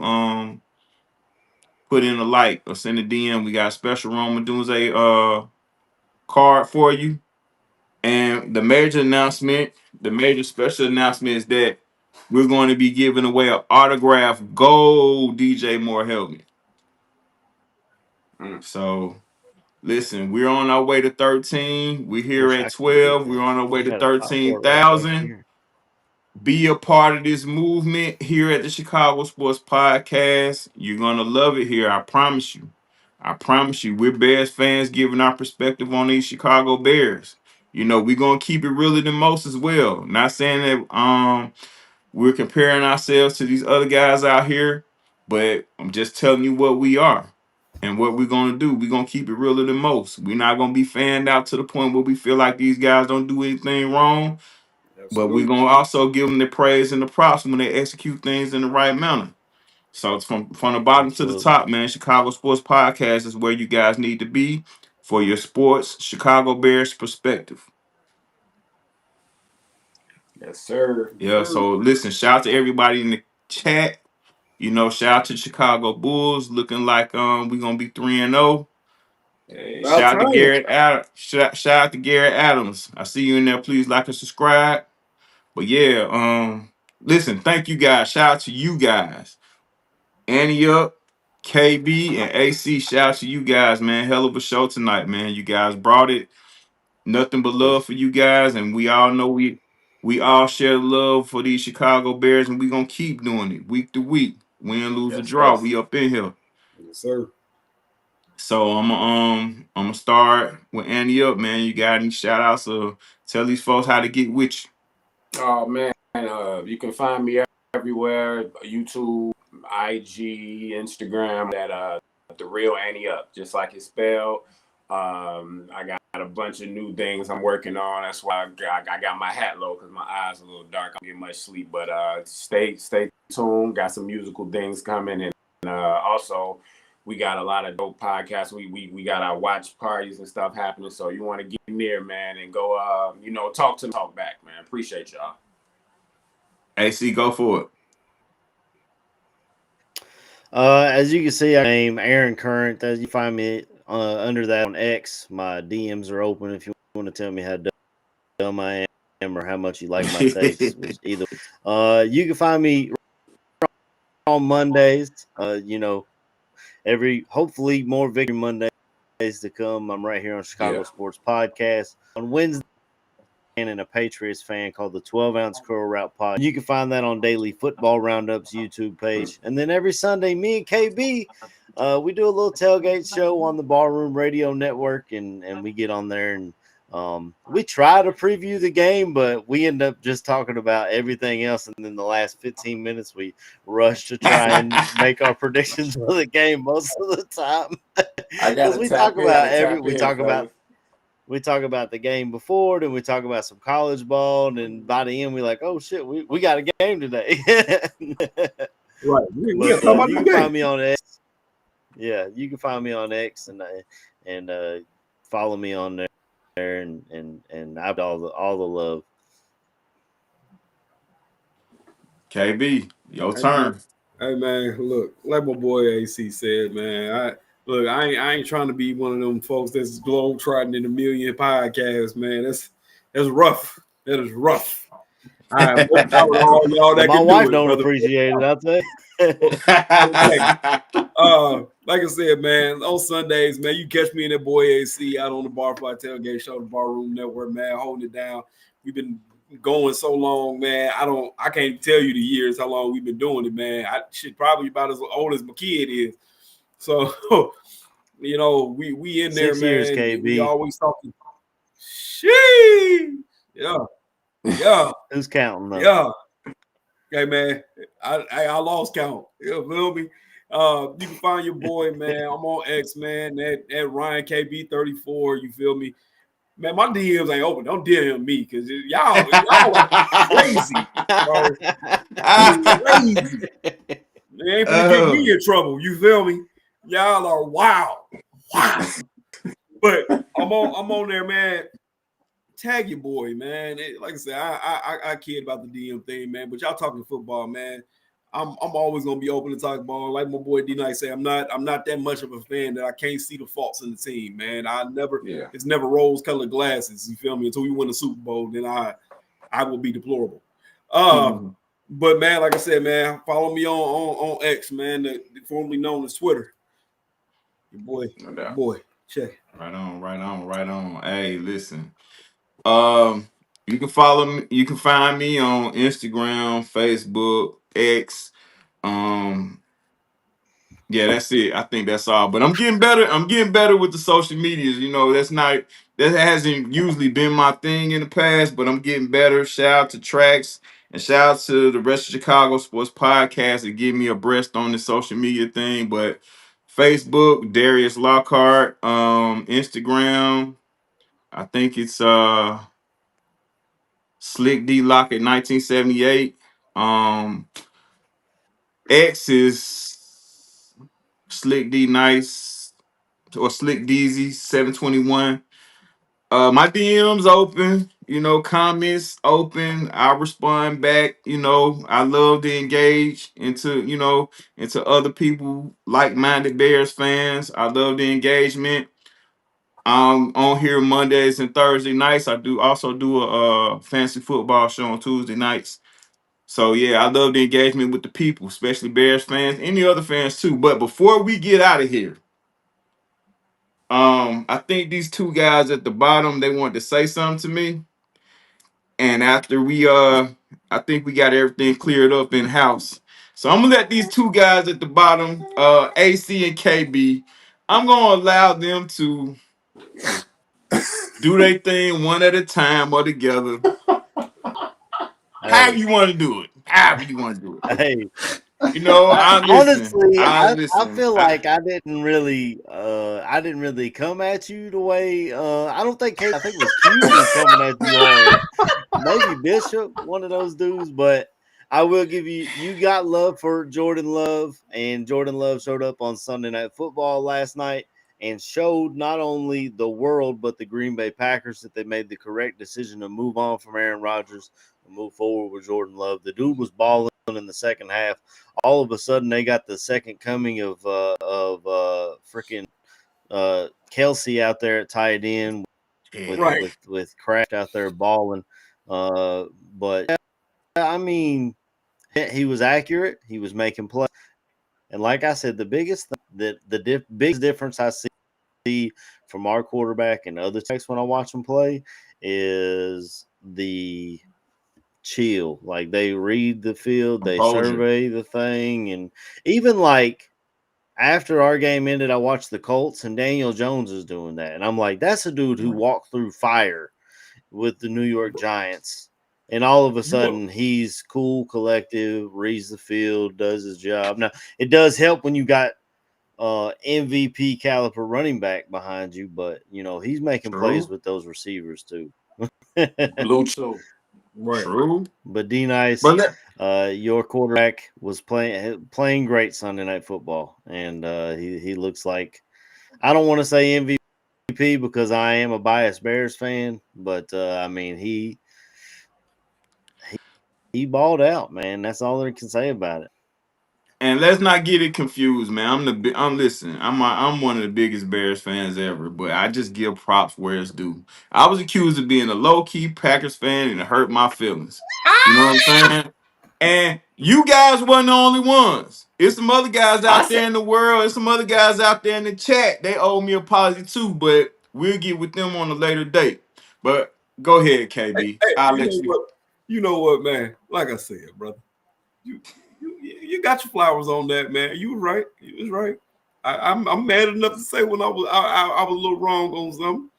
put in a like or send a DM. We got a special Roma Dunze card for you. And the major special announcement is that we're going to be giving away an autographed gold DJ Moore helmet. Mm. So listen, we're on our way to 13. We're here Wish at I could get 12. We're that. on our way We to got a spot for it right back 13,000. here. Be a part of this movement here at the Chicago Sports Podcast. You're gonna love it here. I promise you. I promise you. We're Bears fans giving our perspective on these Chicago Bears. You know, we're gonna keep it realer than most as well. Not saying that we're comparing ourselves to these other guys out here, but I'm just telling you what we are and what we're gonna do. We're gonna keep it realer than most. We're not gonna be fanned out to the point where we feel like these guys don't do anything wrong. But we're Absolutely. gonna also give them the praise and the props when they execute things in the right manner. So it's from the bottom to the Absolutely. top, man. Chicago Sports Podcast is where you guys need to be for your sports Chicago Bears perspective. Yes, sir. Yeah. So listen, shout out to everybody in the chat. You know, shout out to the Chicago Bulls. Looking like we're gonna be 3-0. Hey. About Shout out to time. Garrett Adams. Shout out to Garrett Adams. I see you in there. Please like and subscribe. But yeah, listen, thank you guys. Shout out to you guys. Annie up, KB, and AC. Shout out to you guys, man. Hell of a show tonight, man. You guys brought it. Nothing but love for you guys, and we all know we all share love for these Chicago Bears, and we gonna keep doing it week to week. Win, lose, or Yes, draw. sir. We up in here. Yes, sir. So I'm gonna start with Annie up, man. You got any shout outs or tell these folks how to get with you? Oh man, you can find me everywhere: YouTube, IG, Instagram. At the real Annie Up, just like it's spelled. I got a bunch of new things I'm working on. That's why I got my hat low because my eyes are a little dark. I don't get much sleep, but stay tuned. Got some musical things coming, and also we got a lot of dope podcasts. We got our watch parties and stuff happening. So you want to get near, man, and go talk back, man. Appreciate y'all. AC, go for it. As you can see, I name Aaron Current. As you find me under that on X, my DMs are open if you want to tell me how dumb I am or how much you like my takes. Which either, you can find me on Mondays. Hopefully more Victory Mondays to come. I'm right here on Chicago Sports Podcast on Wednesday. and a Patriots fan called the 12-Ounce Curl Route Pod. You can find that on Daily Football Roundups YouTube page. And then every Sunday, me and KB, we do a little tailgate show on the Ballroom Radio Network, and we get on there and we try to preview the game, but we end up just talking about everything else. And then the last 15 minutes, we rush to try and make our predictions for the game most of the time. Because we talk about the game before, then we talk about some college ball, and then by the end, we're like, oh shit, we got a game today. Right. You can find me on X. Yeah, you can find me on X and follow me on there. And I've all the love. KB, your turn. Hey man, look, like my boy AC said, man. I ain't trying to be one of them folks that's globetrotting in a million podcasts, man. That's rough. That is rough. All right, all y'all that my wife don't brother. appreciate it. I'll tell you. Like I said, man, on Sundays, man, you catch me and that boy AC out on the Barfly Tailgate Show, the Barroom Network, man, holding it down. We've been going so long, man. I can't tell you the years how long we've been doing it, man. I should probably about as old as my kid is. So, you know, we in there, 6 man. years, KB. We always talking. Sheesh. Yeah. Who's counting though? Yeah. Okay, man. I lost count. You feel me? You can find your boy, man. I'm on X, man. At Ryan KB34. You feel me? Man, my DMs ain't open. Don't DM me because y'all are crazy. Crazy. They ain't gonna get me in trouble. You feel me? Y'all are wild. But I'm on there, man. Tag your boy, man. Like I said, I kid about the DM thing, man. But y'all talking football, man. I'm always gonna be open to talk ball. Like my boy D Knight say, I'm not that much of a fan that I can't see the faults in the team, man. It's never rose-colored glasses. You feel me? Until we win the Super Bowl, then I will be deplorable. But man, like I said, man, follow me on X, man, formerly known as Twitter. Your boy, check. Right on. Hey, listen. You can follow me. You can find me on Instagram, Facebook, X. Yeah, that's it. I think that's all. But I'm getting better. I'm getting better with the social medias. You know, that hasn't usually been my thing in the past, but I'm getting better. Shout out to Trax and shout out to the rest of Chicago Sports Podcast to give me abreast on the social media thing. But Facebook, Darius Lockhart, Instagram, I think it's Slick D Lockett 1978. X is Slick D Nice or Slick Deezy 721. My DM's open, you know, comments open. I respond back, you know. I love to engage into other people, like-minded Bears fans. I love the engagement. On here Mondays and Thursday nights. I also do a fantasy football show on Tuesday nights. So yeah, I love the engagement with the people, especially Bears fans, any other fans too. But before we get out of here, I think these two guys at the bottom, they wanted to say something to me. And after I think we got everything cleared up in house. So I'm gonna let these two guys at the bottom, AC and KB, I'm gonna allow them to do their thing one at a time or together. However you want to do it. Hey, you know, honestly, I listen. feel like I didn't really come at you the way I don't think I think it was Q was coming at you hard. Maybe Bishop, one of those dudes, but I will give you got love for Jordan Love, and Jordan Love showed up on Sunday Night Football last night and showed not only the world but the Green Bay Packers that they made the correct decision to move on from Aaron Rodgers and move forward with Jordan Love. The dude was balling in the second half. All of a sudden, they got the second coming of freaking Kelsey out there at tight end with Kraft out there balling. But I mean, he was accurate. He was making plays, and like I said, the biggest biggest difference I see from our quarterback and other teams when I watch them play is the chill. Like they read the field, they Composure. survey the thing, and even like after our game ended, I watched the Colts, and Daniel Jones is doing that, and I'm like, that's a dude who walked through fire with the New York Giants. And all of a sudden, he's cool, collective, reads the field, does his job. Now, it does help when you got MVP caliber running back behind you, but he's making plays with those receivers too. Blue too. Right. True. But D Nice, your quarterback was playing great Sunday Night Football, and he looks like, I don't want to say MVP because I am a biased Bears fan, but I mean he balled out, man. That's all I can say about it. And let's not get it confused, man. I'm one of the biggest Bears fans ever, but I just give props where it's due. I was accused of being a low key Packers fan, and it hurt my feelings. You know what I'm saying? And you guys wasn't the only ones. It's some other guys out there in the world, and some other guys out there in the chat. They owe me an apology too, but we'll get with them on a later date. But go ahead, KB. I'll let you. You know what, man? Like I said, brother, you got your flowers on that, man. You was right. You was right. I'm mad enough to say when I was a little wrong on something.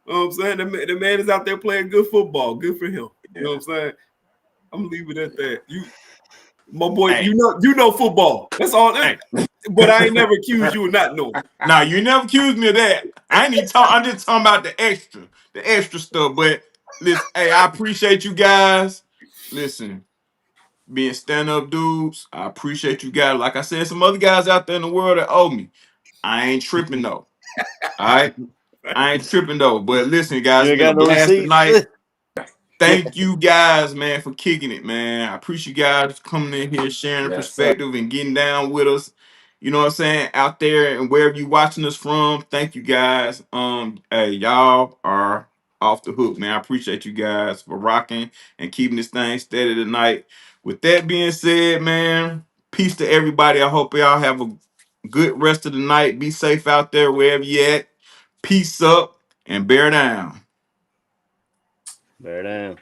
You know what I'm saying? The man is out there playing good football. Good for him. You know what I'm saying? I'm gonna leave it at that. My boy, hey. you know football. That's all. Hey. But I ain't never accused you of not knowing. Nah, you never accused me of that. I ain't even talking. I'm just talking about the extra stuff. But listen, hey, I appreciate you guys. Listen, being stand-up dudes, I appreciate you guys. Like I said, some other guys out there in the world that owe me. I ain't tripping though. All right, I ain't tripping though. But listen, guys, it's been a blast tonight. Thank you guys, man, for kicking it, man. I appreciate you guys coming in here, sharing perspective and getting down with us. You know what I'm saying? Out there and wherever you watching us from, thank you guys. Hey, y'all are off the hook, man. I appreciate you guys for rocking and keeping this thing steady tonight. With that being said, man, peace to everybody. I hope y'all have a good rest of the night. Be safe out there wherever you at. Peace up and bear down. Bear down.